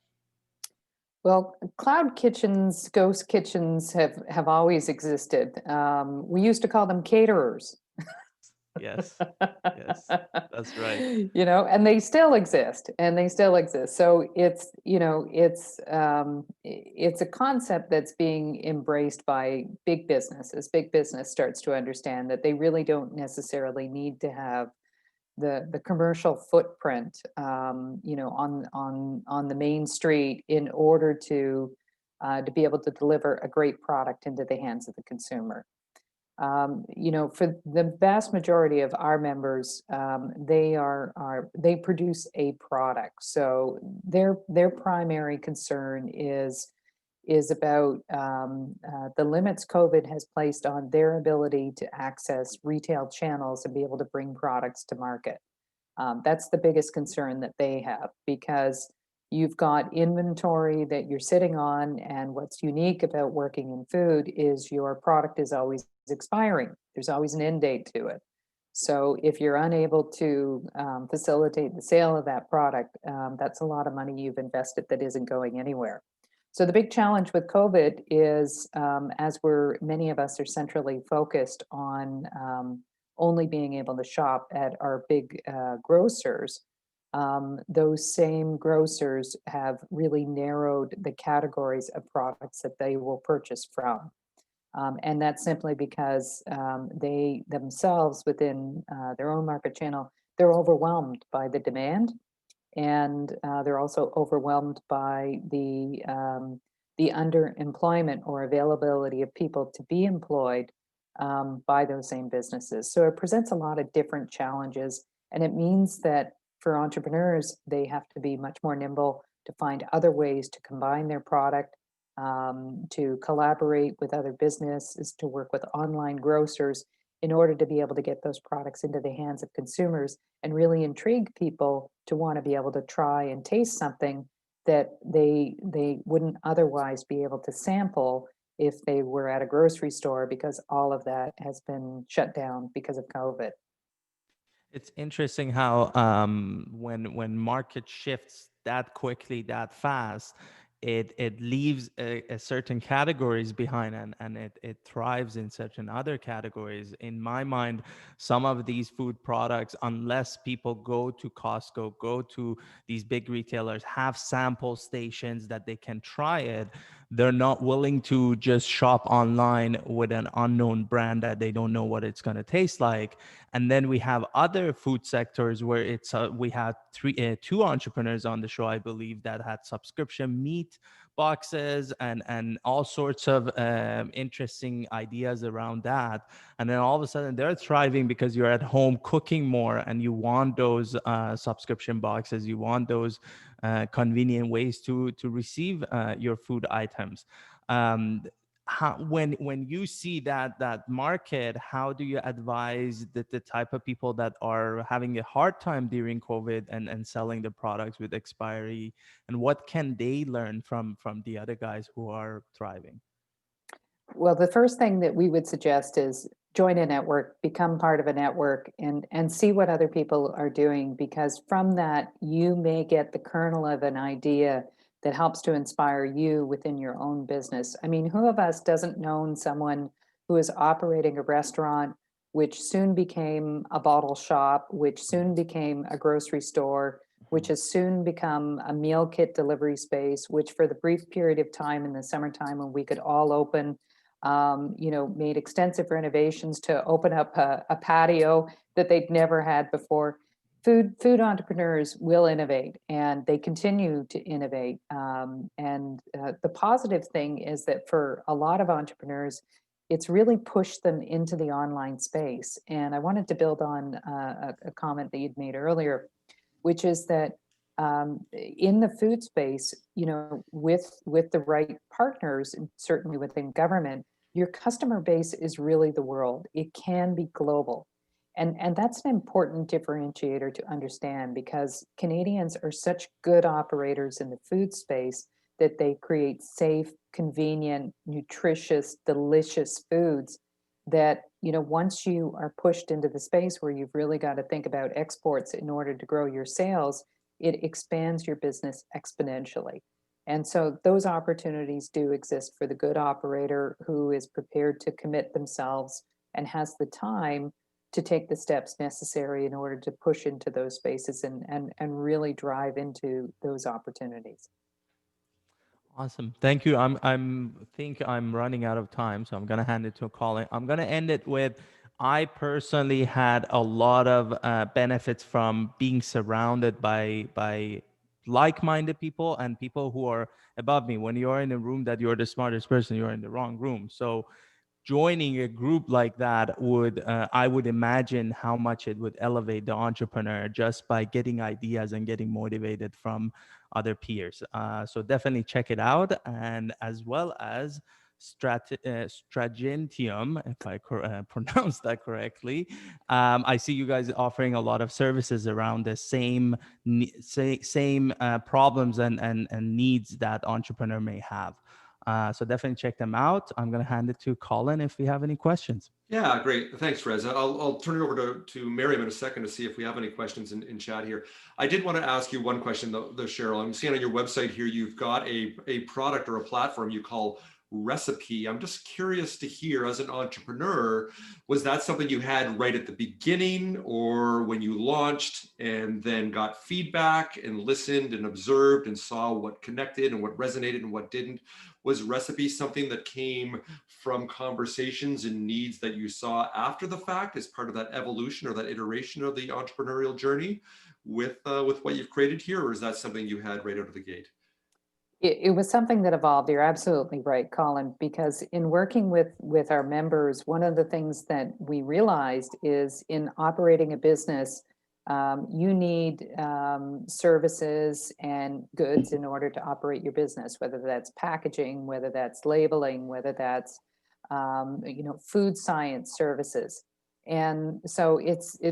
Well, cloud kitchens, ghost kitchens have always existed. We used to call them caterers. Yes. Yes, that's right. And they still exist, So it's a concept that's being embraced by big business, as big business starts to understand that they really don't necessarily need to have the commercial footprint, on the main street in order to be able to deliver a great product into the hands of the consumer. For the vast majority of our members, they produce a product. So their primary concern is about the limits COVID has placed on their ability to access retail channels and be able to bring products to market. That's the biggest concern that they have, because you've got inventory that you're sitting on, and what's unique about working in food is your product is always expiring. There's always an end date to it. So if you're unable to facilitate the sale of that product, that's a lot of money you've invested that isn't going anywhere. So the big challenge with COVID is, as many of us are centrally focused on only being able to shop at our big grocers, those same grocers have really narrowed the categories of products that they will purchase from. And that's simply because they themselves, within their own market channel, they're overwhelmed by the demand, and they're also overwhelmed by the underemployment or availability of people to be employed by those same businesses. So it presents a lot of different challenges, and it means that for entrepreneurs, they have to be much more nimble to find other ways to combine their product, to collaborate with other businesses, to work with online grocers in order to be able to get those products into the hands of consumers and really intrigue people to want to be able to try and taste something that they wouldn't otherwise be able to sample if they were at a grocery store, because all of that has been shut down because of COVID. It's interesting how when market shifts that quickly, that fast, it leaves a certain categories behind, and it thrives in certain other categories. In my mind, some of these food products, unless people go to Costco, go to these big retailers, have sample stations that they can try it, they're not willing to just shop online with an unknown brand that they don't know what it's going to taste like. And then we have other food sectors where we had two entrepreneurs on the show, I believe, that had subscription meat boxes and all sorts of interesting ideas around that. And then all of a sudden they're thriving because you're at home cooking more, and you want those subscription boxes, you want those convenient ways to receive your food items. When you see that market, how do you advise the type of people that are having a hard time during COVID and selling the products with expiry, and what can they learn from the other guys who are thriving? Well, the first thing that we would suggest is join a network, become part of a network, and see what other people are doing, because from that you may get the kernel of an idea that helps to inspire you within your own business. I mean, who of us doesn't know someone who is operating a restaurant, which soon became a bottle shop, which soon became a grocery store, which has soon become a meal kit delivery space, which for the brief period of time in the summertime when we could all open, made extensive renovations to open up a patio that they'd never had before. Food entrepreneurs will innovate, and they continue to innovate. The positive thing is that for a lot of entrepreneurs, it's really pushed them into the online space. And I wanted to build on a comment that you'd made earlier, which is that in the food space, with the right partners, and certainly within government, your customer base is really the world. It can be global. And that's an important differentiator to understand, because Canadians are such good operators in the food space that they create safe, convenient, nutritious, delicious foods that, once you are pushed into the space where you've really got to think about exports in order to grow your sales, it expands your business exponentially. And so those opportunities do exist for the good operator who is prepared to commit themselves and has the time to take the steps necessary in order to push into those spaces and really drive into those opportunities. Awesome. Thank you. I'm think I'm running out of time, so I'm gonna hand it to Colin. I'm gonna end it with, I personally had a lot of benefits from being surrounded by like-minded people and people who are above me. When you're in a room that you're the smartest person, you're in the wrong room. So joining a group like that would, I would imagine how much it would elevate the entrepreneur just by getting ideas and getting motivated from other peers. So definitely check it out. And as well as Stragentium, if I pronounce that correctly. I see you guys offering a lot of services around the same problems and needs that entrepreneur may have. So definitely check them out. I'm going to hand it to Colin if we have any questions. Yeah, great. Thanks, Reza. I'll turn it over to Maryam in a second to see if we have any questions in chat here. I did want to ask you one question, though, Cheryl. I'm seeing on your website here, you've got a product or a platform you call Recipe. I'm just curious to hear, as an entrepreneur, was that something you had right at the beginning, or when you launched and then got feedback and listened and observed and saw what connected and what resonated and what didn't? Was Recipe something that came from conversations and needs that you saw after the fact as part of that evolution or that iteration of the entrepreneurial journey with what you've created here, or is that something you had right out of the gate? It was something that evolved. You're absolutely right, Colin, because in working with our members, one of the things that we realized is in operating a business, you need services and goods in order to operate your business, whether that's packaging, whether that's labeling, whether that's food science services. And so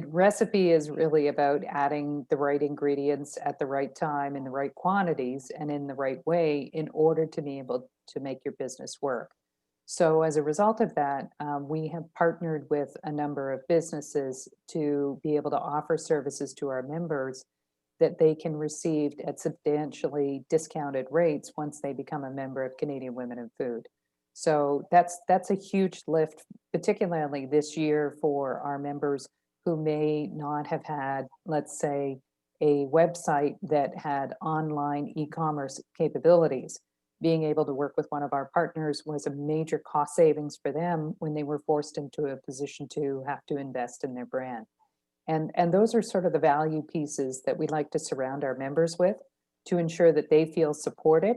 Recipe is really about adding the right ingredients at the right time in the right quantities and in the right way in order to be able to make your business work. So as a result of that, we have partnered with a number of businesses to be able to offer services to our members that they can receive at substantially discounted rates once they become a member of Canadian Women in Food. So that's a huge lift, particularly this year for our members who may not have had, let's say, a website that had online e-commerce capabilities. Being able to work with one of our partners was a major cost savings for them when they were forced into a position to have to invest in their brand. And those are sort of the value pieces that we like to surround our members with to ensure that they feel supported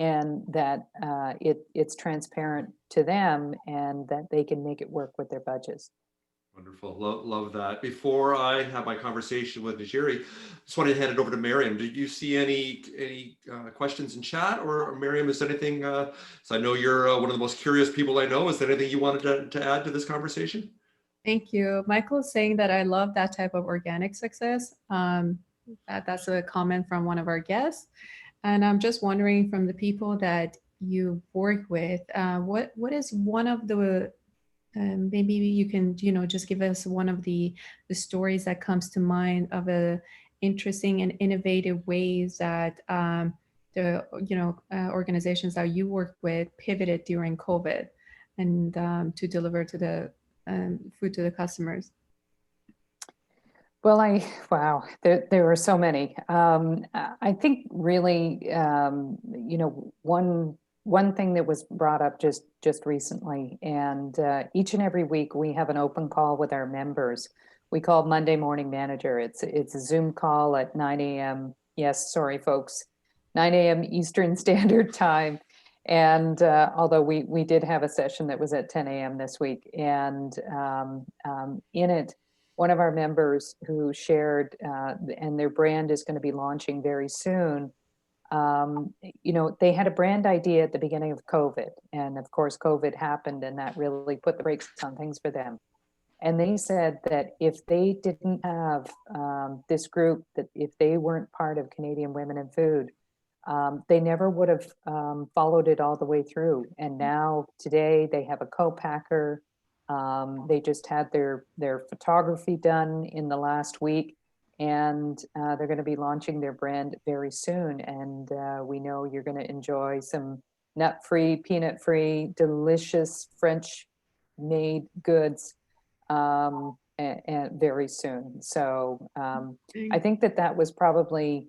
and that it's transparent to them and that they can make it work with their budgets. Wonderful. Love that. Before I have my conversation with Njeri, just wanted to hand it over to Maryam. Did you see any questions in chat, or Maryam, is there anything, so I know you're one of the most curious people I know, is there anything you wanted to add to this conversation? Thank you. Michael is saying that I love that type of organic success. That's a comment from one of our guests. And I'm just wondering, from the people that you work with, what is one of the, maybe you can, just give us one of the stories that comes to mind of a interesting and innovative ways that the, organizations that you work with pivoted during COVID and to deliver to the food to the customers. Well, wow, there were so many. I think really, one thing that was brought up just recently, and each and every week we have an open call with our members. We call Monday Morning Manager. It's a Zoom call at 9 a.m. Yes, sorry, folks, 9 a.m. Eastern Standard Time. And although we did have a session that was at 10 a.m. this week, and in it, one of our members who shared, and their brand is going to be launching very soon. They had a brand idea at the beginning of COVID, and of course, COVID happened, and that really put the brakes on things for them. And they said that if they didn't have this group, that if they weren't part of Canadian Women in Food, they never would have followed it all the way through. And now today they have a co-packer. They just had their photography done in the last week, and they're going to be launching their brand very soon. And we know you're going to enjoy some nut-free, peanut-free, delicious French-made goods and very soon. So I think that was probably,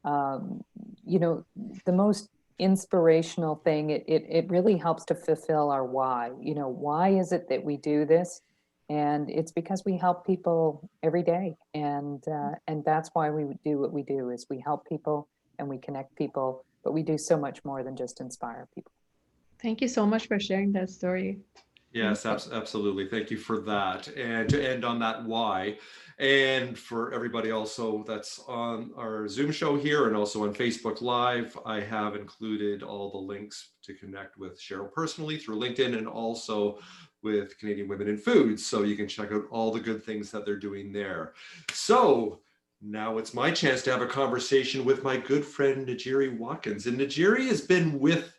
the most inspirational thing. It really helps to fulfill our why. Why is it that we do this? And it's because we help people every day, and that's why we do what we do. Is we help people and we connect people, but we do so much more than just inspire people. Thank you so much for sharing that story. Yes, absolutely. Thank you for that. And to end on that why, and for everybody also that's on our Zoom show here and also on Facebook Live, I have included all the links to connect with Cheryl personally through LinkedIn and also with Canadian Women in Food. So you can check out all the good things that they're doing there. So now it's my chance to have a conversation with my good friend Njeri Watkins. And Njeri has been with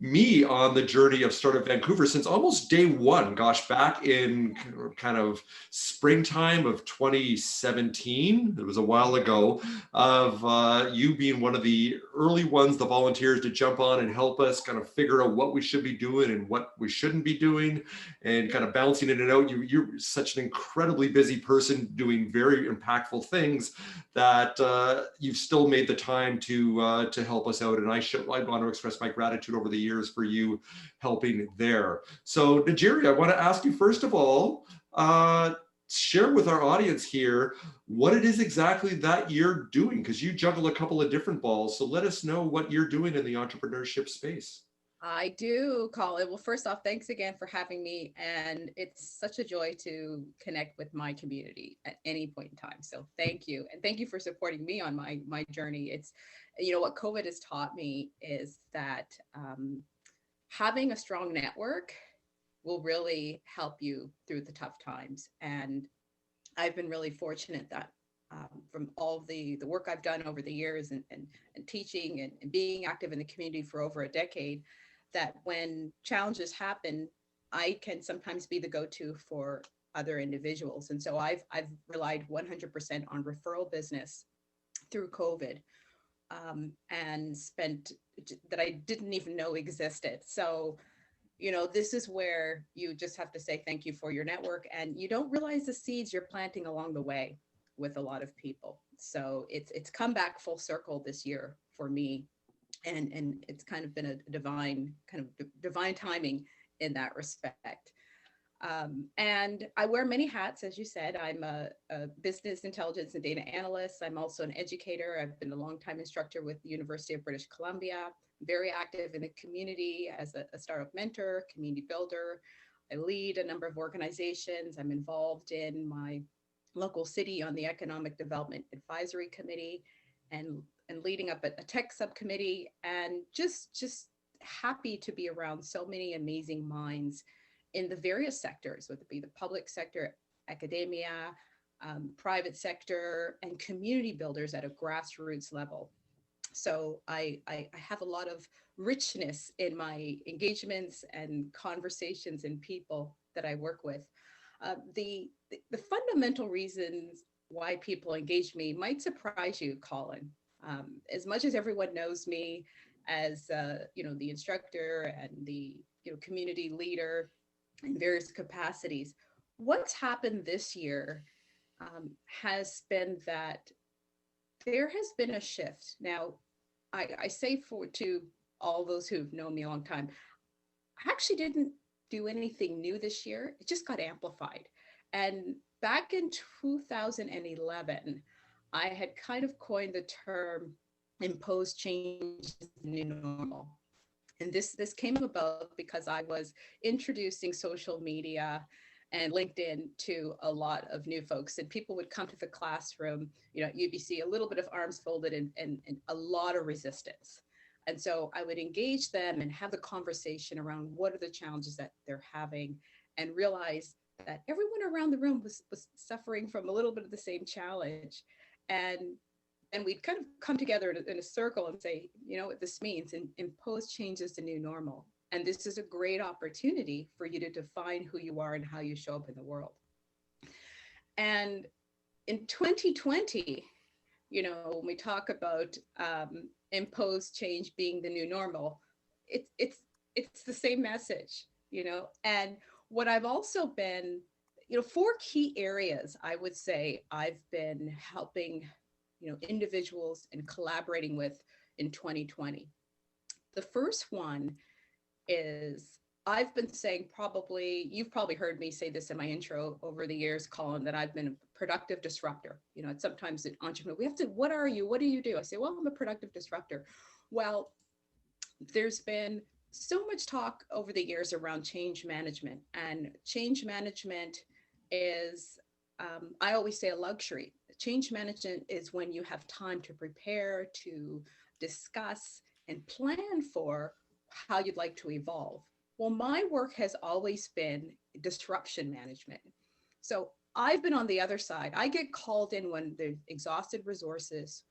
me on the journey of Startup Vancouver since almost day one, gosh, back in kind of springtime of 2017. It was a while ago, of you being one of the early ones, the volunteers to jump on and help us kind of figure out what we should be doing and what we shouldn't be doing, and kind of bouncing in and out. You're such an incredibly busy person doing very impactful things that you've still made the time to help us out. And I want to express my gratitude over the years for you helping there. So Njeri, I want to ask you first of all, share with our audience here what it is exactly that you're doing, because you juggle a couple of different balls. So let us know what you're doing in the entrepreneurship space. I do, Colin. Well, first off, thanks again for having me. And it's such a joy to connect with my community at any point in time. So thank you. And thank you for supporting me on my journey. It's, you know, what COVID has taught me is that having a strong network will really help you through the tough times. And I've been really fortunate that from all the work I've done over the years and teaching and being active in the community for over a decade, that when challenges happen, I can sometimes be the go-to for other individuals. And so I've relied 100% on referral business through COVID, and spent that I didn't even know existed. So, you know, this is where you just have to say thank you for your network, and you don't realize the seeds you're planting along the way with a lot of people. So it's come back full circle this year for me. And it's kind of been a divine timing in that respect. And I wear many hats, as you said. I'm a business intelligence and data analyst. I'm also an educator. I've been a longtime instructor with the University of British Columbia, very active in the community as a startup mentor, community builder. I lead a number of organizations. I'm involved in my local city on the Economic Development Advisory Committee, and leading up a tech subcommittee, and just happy to be around so many amazing minds in the various sectors, whether it be the public sector, academia, private sector, and community builders at a grassroots level. So I have a lot of richness in my engagements and conversations and people that I work with. The fundamental reasons why people engage me might surprise you, Colin. As much as everyone knows me as you know, the instructor and the community leader in various capacities, what's happened this year has been that there has been a shift. Now, I say to all those who've known me a long time, I actually didn't do anything new this year. It just got amplified. And back in 2011, I had kind of coined the term imposed change is the new normal. And this came about because I was introducing social media and LinkedIn to a lot of new folks, and people would come to the classroom, you know, at UBC, a little bit of arms folded and a lot of resistance. And so I would engage them and have the conversation around what are the challenges that they're having, and realize that everyone around the room was suffering from a little bit of the same challenge. And we'd kind of come together in a circle and say, you know what this means, and impose change is the new normal. And this is a great opportunity for you to define who you are and how you show up in the world. And in 2020, you know, when we talk about imposed change being the new normal, it's the same message, you know. And what I've also been, you know, 4 key areas I would say I've been helping, you know, individuals and collaborating with in 2020. The first one is, I've been saying, you've probably heard me say this in my intro over the years, Colin, that I've been a productive disruptor. You know, it's sometimes an entrepreneur, we have to, what are you? What do you do? I say, well, I'm a productive disruptor. Well, there's been so much talk over the years around change management, and change management is, I always say, a luxury. Change management is when you have time to prepare, to discuss, and plan for how you'd like to evolve. Well, my work has always been disruption management. So I've been on the other side. I get called in when there's exhausted resources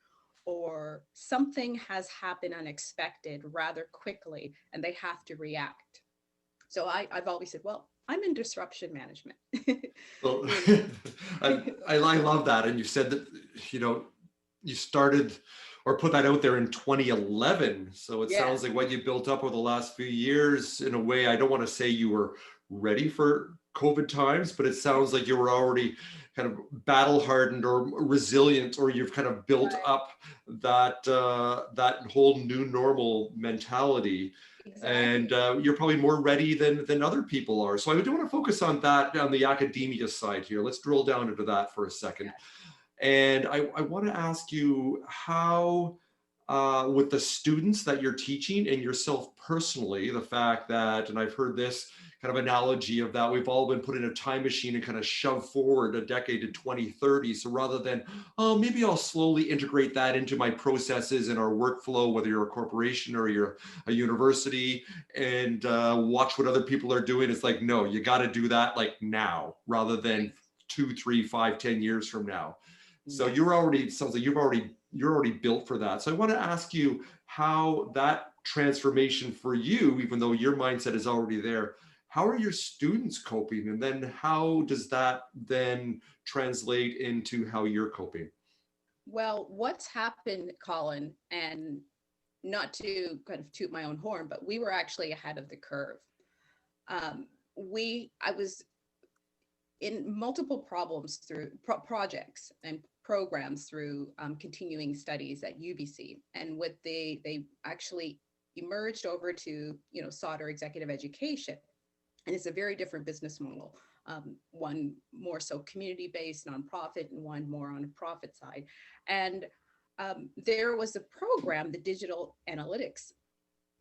or something has happened unexpected rather quickly and they have to react. So I've always said, well, I'm in disruption management. Well, You I love that. And you said that, you know, you started or put that out there in 2011. So it Yeah. sounds like what you built up over the last few years, in a way, I don't want to say you were ready for COVID times, but it sounds like you were already kind of battle hardened or resilient, or you've kind of built Right. up that that whole new normal mentality. Exactly. And you're probably more ready than other people are. So I do want to focus on that, on the academia side here. Let's drill down into that for a second. And I want to ask you how, with the students that you're teaching and yourself personally, the fact that, and I've heard this kind of analogy of that, we've all been put in a time machine and kind of shoved forward a decade to 2030. So rather than, oh, maybe I'll slowly integrate that into my processes and our workflow, whether you're a corporation or you're a university, and watch what other people are doing. It's like, no, you got to do that like now, rather than 2, 3, 5, 10 years from now. So you're already, sounds like you're already built for that. So I want to ask you how that transformation for you, even though your mindset is already there, how are your students coping? And then how does that then translate into how you're coping? Well, what's happened, Colin, and not to kind of toot my own horn, but we were actually ahead of the curve. I was in multiple problems through projects and programs through continuing studies at UBC, and what they actually emerged over to Sauder Executive Education, and it's a very different business model. One more so community-based nonprofit, and one more on a profit side. And there was a program, the Digital Analytics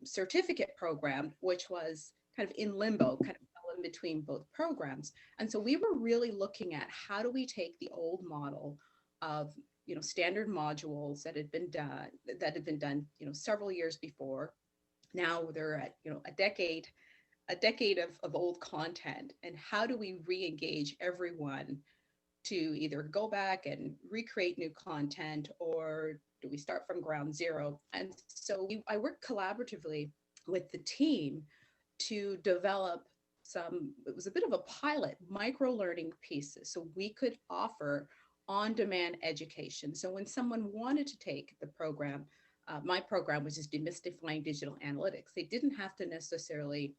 Certificate Program, which was kind of in limbo, kind of fell in between both programs. And so we were really looking at how do we take the old model of standard modules that had been done several years before. Now they're at a decade of old content, and how do we re-engage everyone to either go back and recreate new content, or do we start from ground zero? And so I worked collaboratively with the team to develop it was a bit of a pilot, micro learning pieces, so we could offer on-demand education. So when someone wanted to take the program, my program was just demystifying digital analytics. They didn't have to necessarily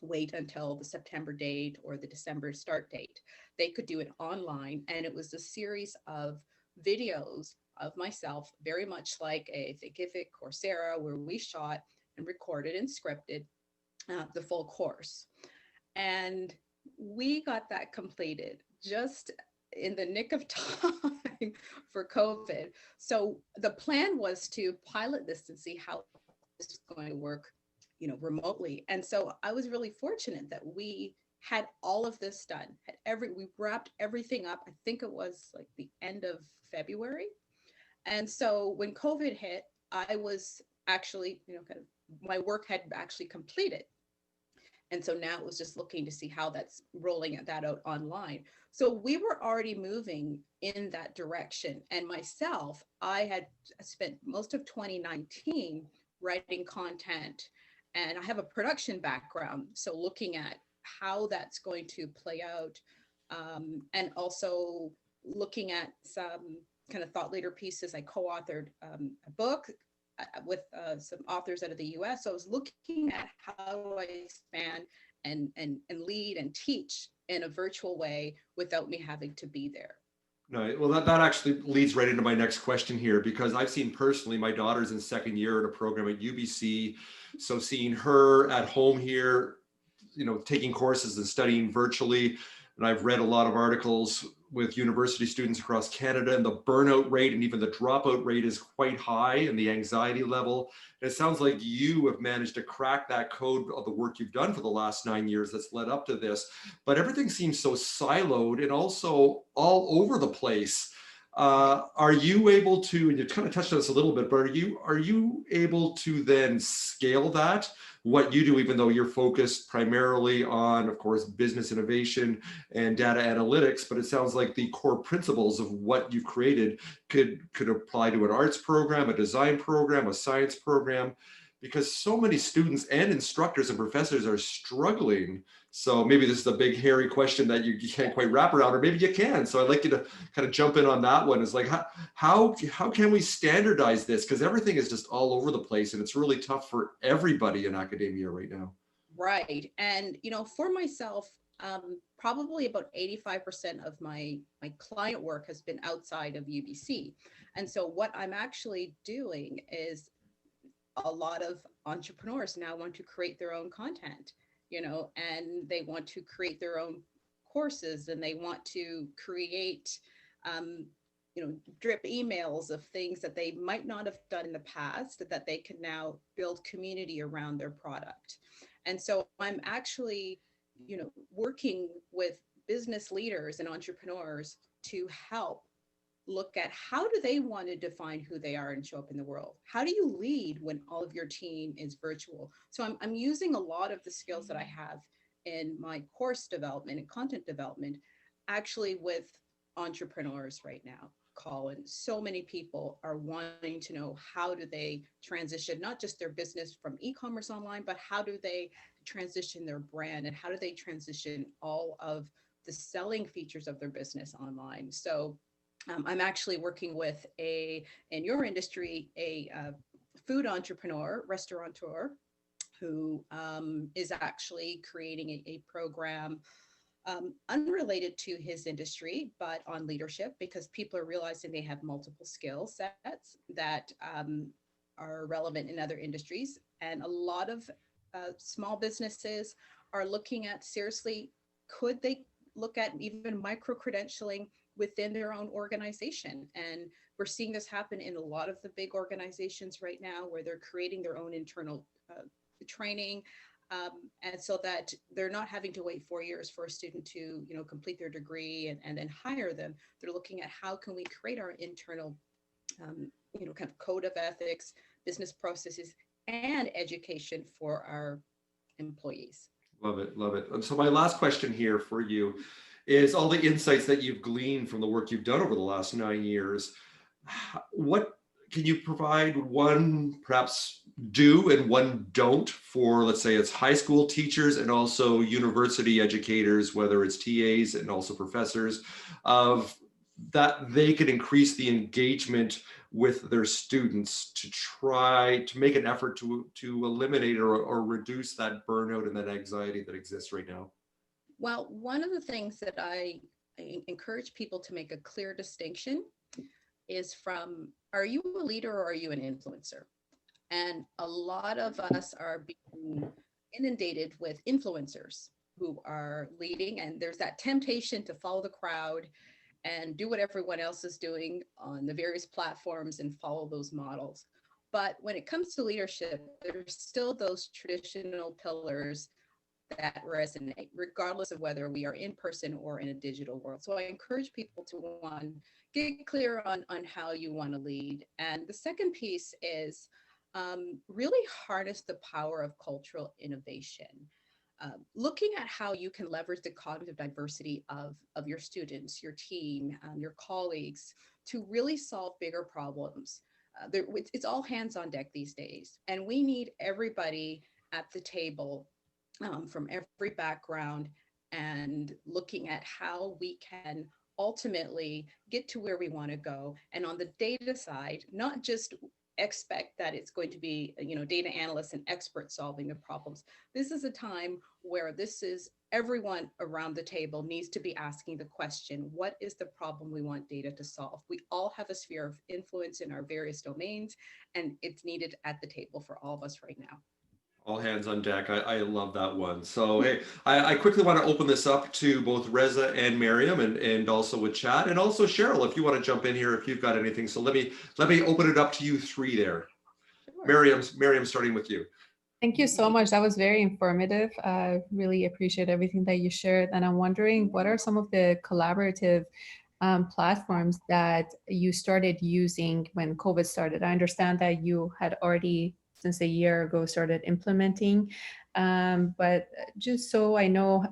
wait until the September date or the December start date. They could do it online, and it was a series of videos of myself, very much like a Thinkific, Coursera, where we shot and recorded and scripted the full course. And we got that completed just in the nick of time for COVID. So the plan was to pilot this and see how this is going to work remotely. And so I was really fortunate that we had all of this done. We wrapped everything up. I think it was like the end of February. And so when COVID hit, I was actually, kind of, my work had actually completed. And so now it was just looking to see how that's rolling that out online. So we were already moving in that direction. And myself, I had spent most of 2019 writing content, and I have a production background. So looking at how that's going to play out, and also looking at some kind of thought leader pieces. I co-authored a book with some authors out of the US. So I was looking at how I expand and lead and teach in a virtual way without me having to be there. No, well, that actually leads right into my next question here, because I've seen personally, my daughter's in second year at a program at UBC. So seeing her at home here, taking courses and studying virtually, And I've read a lot of articles with university students across Canada, and the burnout rate and even the dropout rate is quite high, and the anxiety level. And it sounds like you have managed to crack that code of the work you've done for the last 9 years that's led up to this. But everything seems so siloed and also all over the place. Are you able to, and you kind of touched on this a little bit, but are you able to then scale that, what you do, even though you're focused primarily on, of course, business innovation and data analytics, but it sounds like the core principles of what you've created could apply to an arts program, a design program, a science program, because so many students and instructors and professors are struggling. So maybe this is a big, hairy question that you can't quite wrap around, or maybe you can. So I'd like you to kind of jump in on that one. It's like, how can we standardize this? Because everything is just all over the place, and it's really tough for everybody in academia right now. Right. And, for myself, probably about 85% of my client work has been outside of UBC. And so what I'm actually doing is a lot of entrepreneurs now want to create their own content, and they want to create their own courses, and they want to create, drip emails of things that they might not have done in the past, that they can now build community around their product. And so I'm actually, working with business leaders and entrepreneurs to help look at how do they want to define who they are and show up in the world? How do you lead when all of your team is virtual? So I'm using a lot of the skills that I have in my course development and content development, actually with entrepreneurs right now, Colin. So many people are wanting to know, how do they transition not just their business from e-commerce online, but how do they transition their brand, and how do they transition all of the selling features of their business online? So I'm actually working with in your industry, a food entrepreneur, restaurateur, who is actually creating a program unrelated to his industry, but on leadership, because people are realizing they have multiple skill sets that are relevant in other industries. And a lot of small businesses are looking at, seriously, could they look at even micro-credentialing within their own organization? And we're seeing this happen in a lot of the big organizations right now, where they're creating their own internal training, and so that they're not having to wait 4 years for a student to complete their degree and then hire them. They're looking at, how can we create our internal kind of code of ethics, business processes, and education for our employees. Love it, love it. And so my last question here for you is, all the insights that you've gleaned from the work you've done over the last 9 years, what can you provide one perhaps do and one don't for, let's say, it's high school teachers and also university educators, whether it's TAs and also professors, of that they could increase the engagement with their students to try to make an effort to eliminate or reduce that burnout and that anxiety that exists right now? Well, one of the things that I encourage people to make a clear distinction is from, are you a leader or are you an influencer? And a lot of us are being inundated with influencers who are leading, and there's that temptation to follow the crowd and do what everyone else is doing on the various platforms and follow those models. But when it comes to leadership, there's still those traditional pillars that resonate, regardless of whether we are in person or in a digital world. So I encourage people to, one, get clear on how you want to lead. And the second piece is really harness the power of cultural innovation. Looking at how you can leverage the cognitive diversity of your students, your team, your colleagues, to really solve bigger problems. It's all hands on deck these days, and we need everybody at the table, from every background, and looking at how we can ultimately get to where we want to go. And on the data side, not just expect that it's going to be, data analysts and experts solving the problems. This is a time where everyone around the table needs to be asking the question, what is the problem we want data to solve? We all have a sphere of influence in our various domains, and it's needed at the table for all of us right now. All hands on deck. I love that one. So, hey, I quickly want to open this up to both Reza and Maryam, and also with chat, and also Cheryl, if you want to jump in here, if you've got anything. So let me open it up to you three there. Sure. Maryam, starting with you. Thank you so much. That was very informative. I really appreciate everything that you shared. And I'm wondering, what are some of the collaborative platforms that you started using when COVID started? I understand that you had already, since a year ago, started implementing, but just so I know,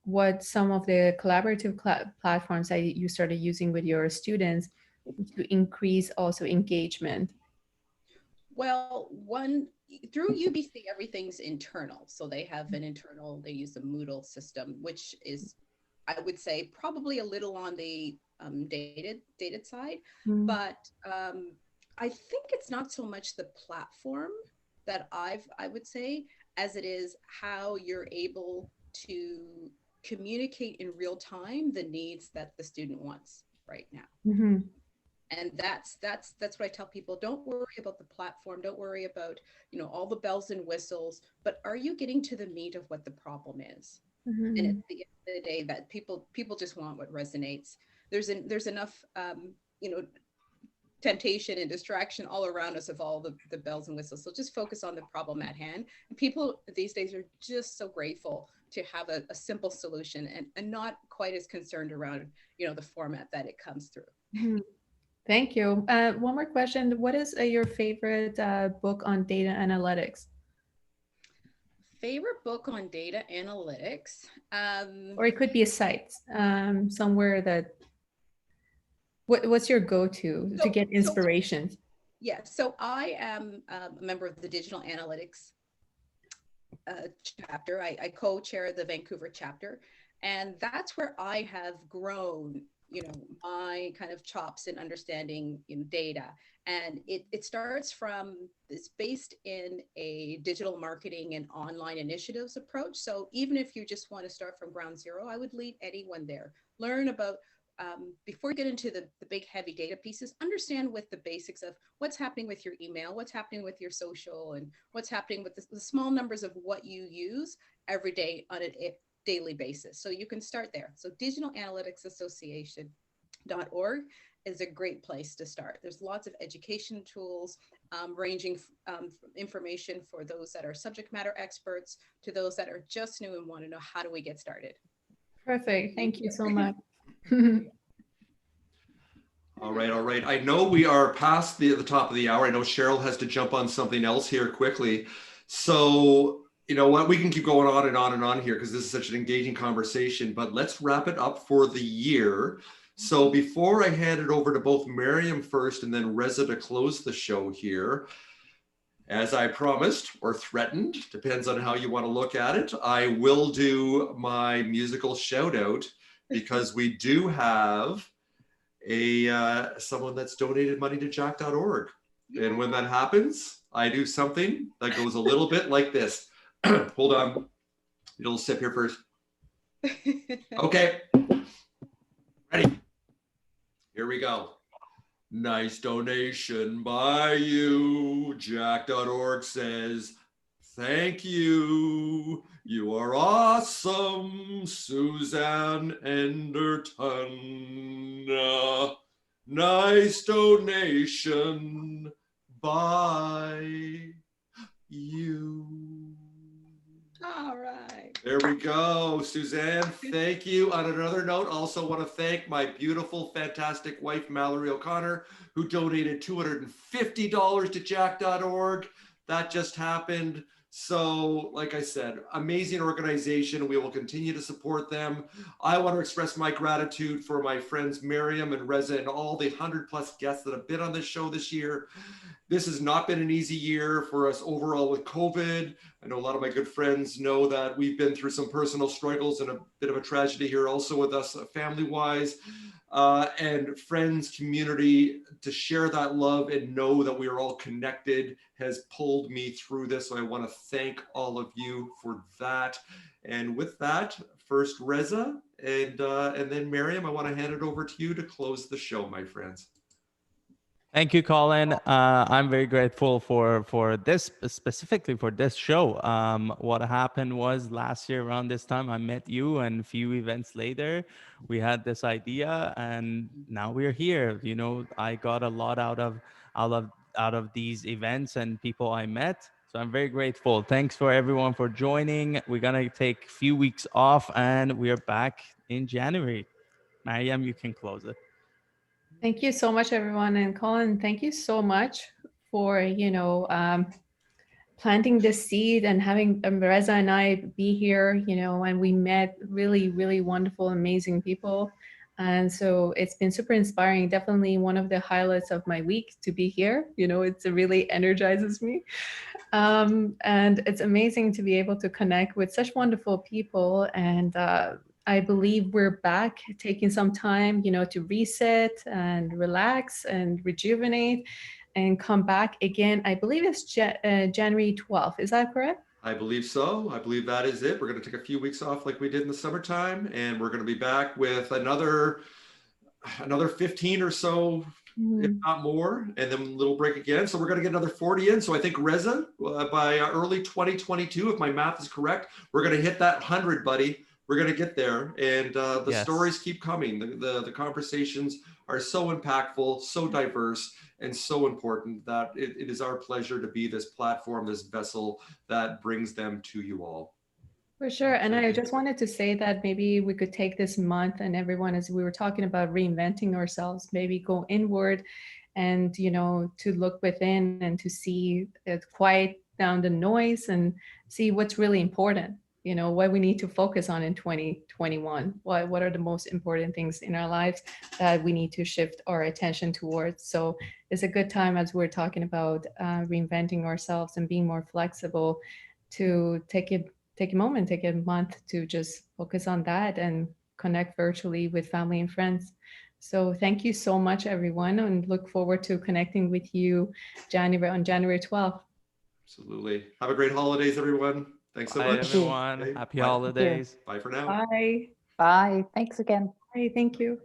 what some of the collaborative platforms that you started using with your students to increase also engagement. Well, one through UBC, everything's internal. So they have an internal, they use the Moodle system, which is, I would say, probably a little on the dated side. Mm. But I think it's not so much the platform that I would say, as it is how you're able to communicate in real time the needs that the student wants right now. Mm-hmm. And that's what I tell people. Don't worry about the platform. Don't worry about, all the bells and whistles, but are you getting to the meat of what the problem is? Mm-hmm. And at the end of the day, that people just want what resonates. There's enough temptation and distraction all around us of all the bells and whistles. So just focus on the problem at hand. And people these days are just so grateful to have a simple solution, and not quite as concerned around, the format that it comes through. Mm-hmm. Thank you. One more question. What is your favorite book on data analytics? Favorite book on data analytics? Or it could be a site, somewhere that, what's your go-to to get inspiration? So I am a member of the digital analytics chapter. I co-chair the Vancouver chapter, and that's where I have grown my kind of chops in understanding data. And it starts from, it's based in a digital marketing and online initiatives approach. So even if you just want to start from ground zero, I would lead anyone there. Learn about, before you get into the big heavy data pieces, understand with the basics of what's happening with your email, what's happening with your social, and what's happening with the small numbers of what you use every day on a daily basis. So you can start there. So digitalanalyticsassociation.org is a great place to start. There's lots of education tools, ranging information for those that are subject matter experts to those that are just new and want to know, how do we get started? Perfect. Thank you so much. All right. I know we are past the top of the hour. I know Cheryl has to jump on something else here quickly. So, you know what, we can keep going on and on and on here because this is such an engaging conversation, but let's wrap it up for the year. So before I hand it over to both Maryam first and then Reza to close the show here, as I promised or threatened, depends on how you want to look at it, I will do my musical shout out because we do have someone that's donated money to H.E.A.T.org. And when that happens, I do something that goes a little bit like this. Hold on, a little sip here first. Okay, ready? Here we go. Nice donation by you. H.E.A.T.org says, thank you. You are awesome, Suzanne Enderton. Nice donation by you. All right. There we go, Suzanne. Thank you. On another note, also want to thank my beautiful, fantastic wife, Mallory O'Connor, who donated $250 to H.E.A.T.org. That just happened. So, like I said, amazing organization. We will continue to support them. I want to express my gratitude for my friends Maryam and Reza and all the 100+ guests that have been on this show this year. This has not been an easy year for us overall with COVID. I know a lot of my good friends know that we've been through some personal struggles and a bit of a tragedy here also with us family-wise. And friends, community, to share that love and know that we are all connected has pulled me through this. So I want to thank all of you for that. And with that, first Reza and then Maryam, I want to hand it over to you to close the show, my friends. Thank you, Colin. I'm very grateful for this, specifically for this show. What happened was last year around this time, I met you, and a few events later, we had this idea, and now we're here. You know, I got a lot out of out of these events and people I met. So I'm very grateful. Thanks for everyone for joining. We're gonna take a few weeks off, and we are back in January. Maryam, you can close it. Thank you so much, everyone. And Colin, thank you so much for, planting this seed and having Reza and I be here, and we met really, really wonderful, amazing people. And so it's been super inspiring. Definitely one of the highlights of my week to be here. It really energizes me. And it's amazing to be able to connect with such wonderful people. And I believe we're back taking some time, to reset and relax and rejuvenate and come back again. I believe it's January 12th. Is that correct? I believe so. I believe that is it. We're going to take a few weeks off like we did in the summertime, and we're going to be back with another 15 or so, if not more, and then a little break again. So we're going to get another 40 in. So I think Reza, by early 2022, if my math is correct, we're going to hit that 100, buddy. We're going to get there, and the Yes. stories keep coming. The conversations are so impactful, so diverse, and so important that it is our pleasure to be this platform, this vessel that brings them to you all. For sure. And I just wanted to say that maybe we could take this month and everyone, as we were talking about reinventing ourselves, maybe go inward and, to look within and to see it, quiet down the noise and see what's really important, what we need to focus on in 2021. What are the most important things in our lives that we need to shift our attention towards? So it's a good time, as we're talking about reinventing ourselves and being more flexible, to take a moment, take a month to just focus on that and connect virtually with family and friends. So thank you so much, everyone, and look forward to connecting with you on January 12th. Absolutely. Have a great holidays, everyone. Thanks so Bye, much. everyone. Okay. Happy Bye. holidays. Bye for now. Bye. Bye. Thanks again. Bye. Thank you.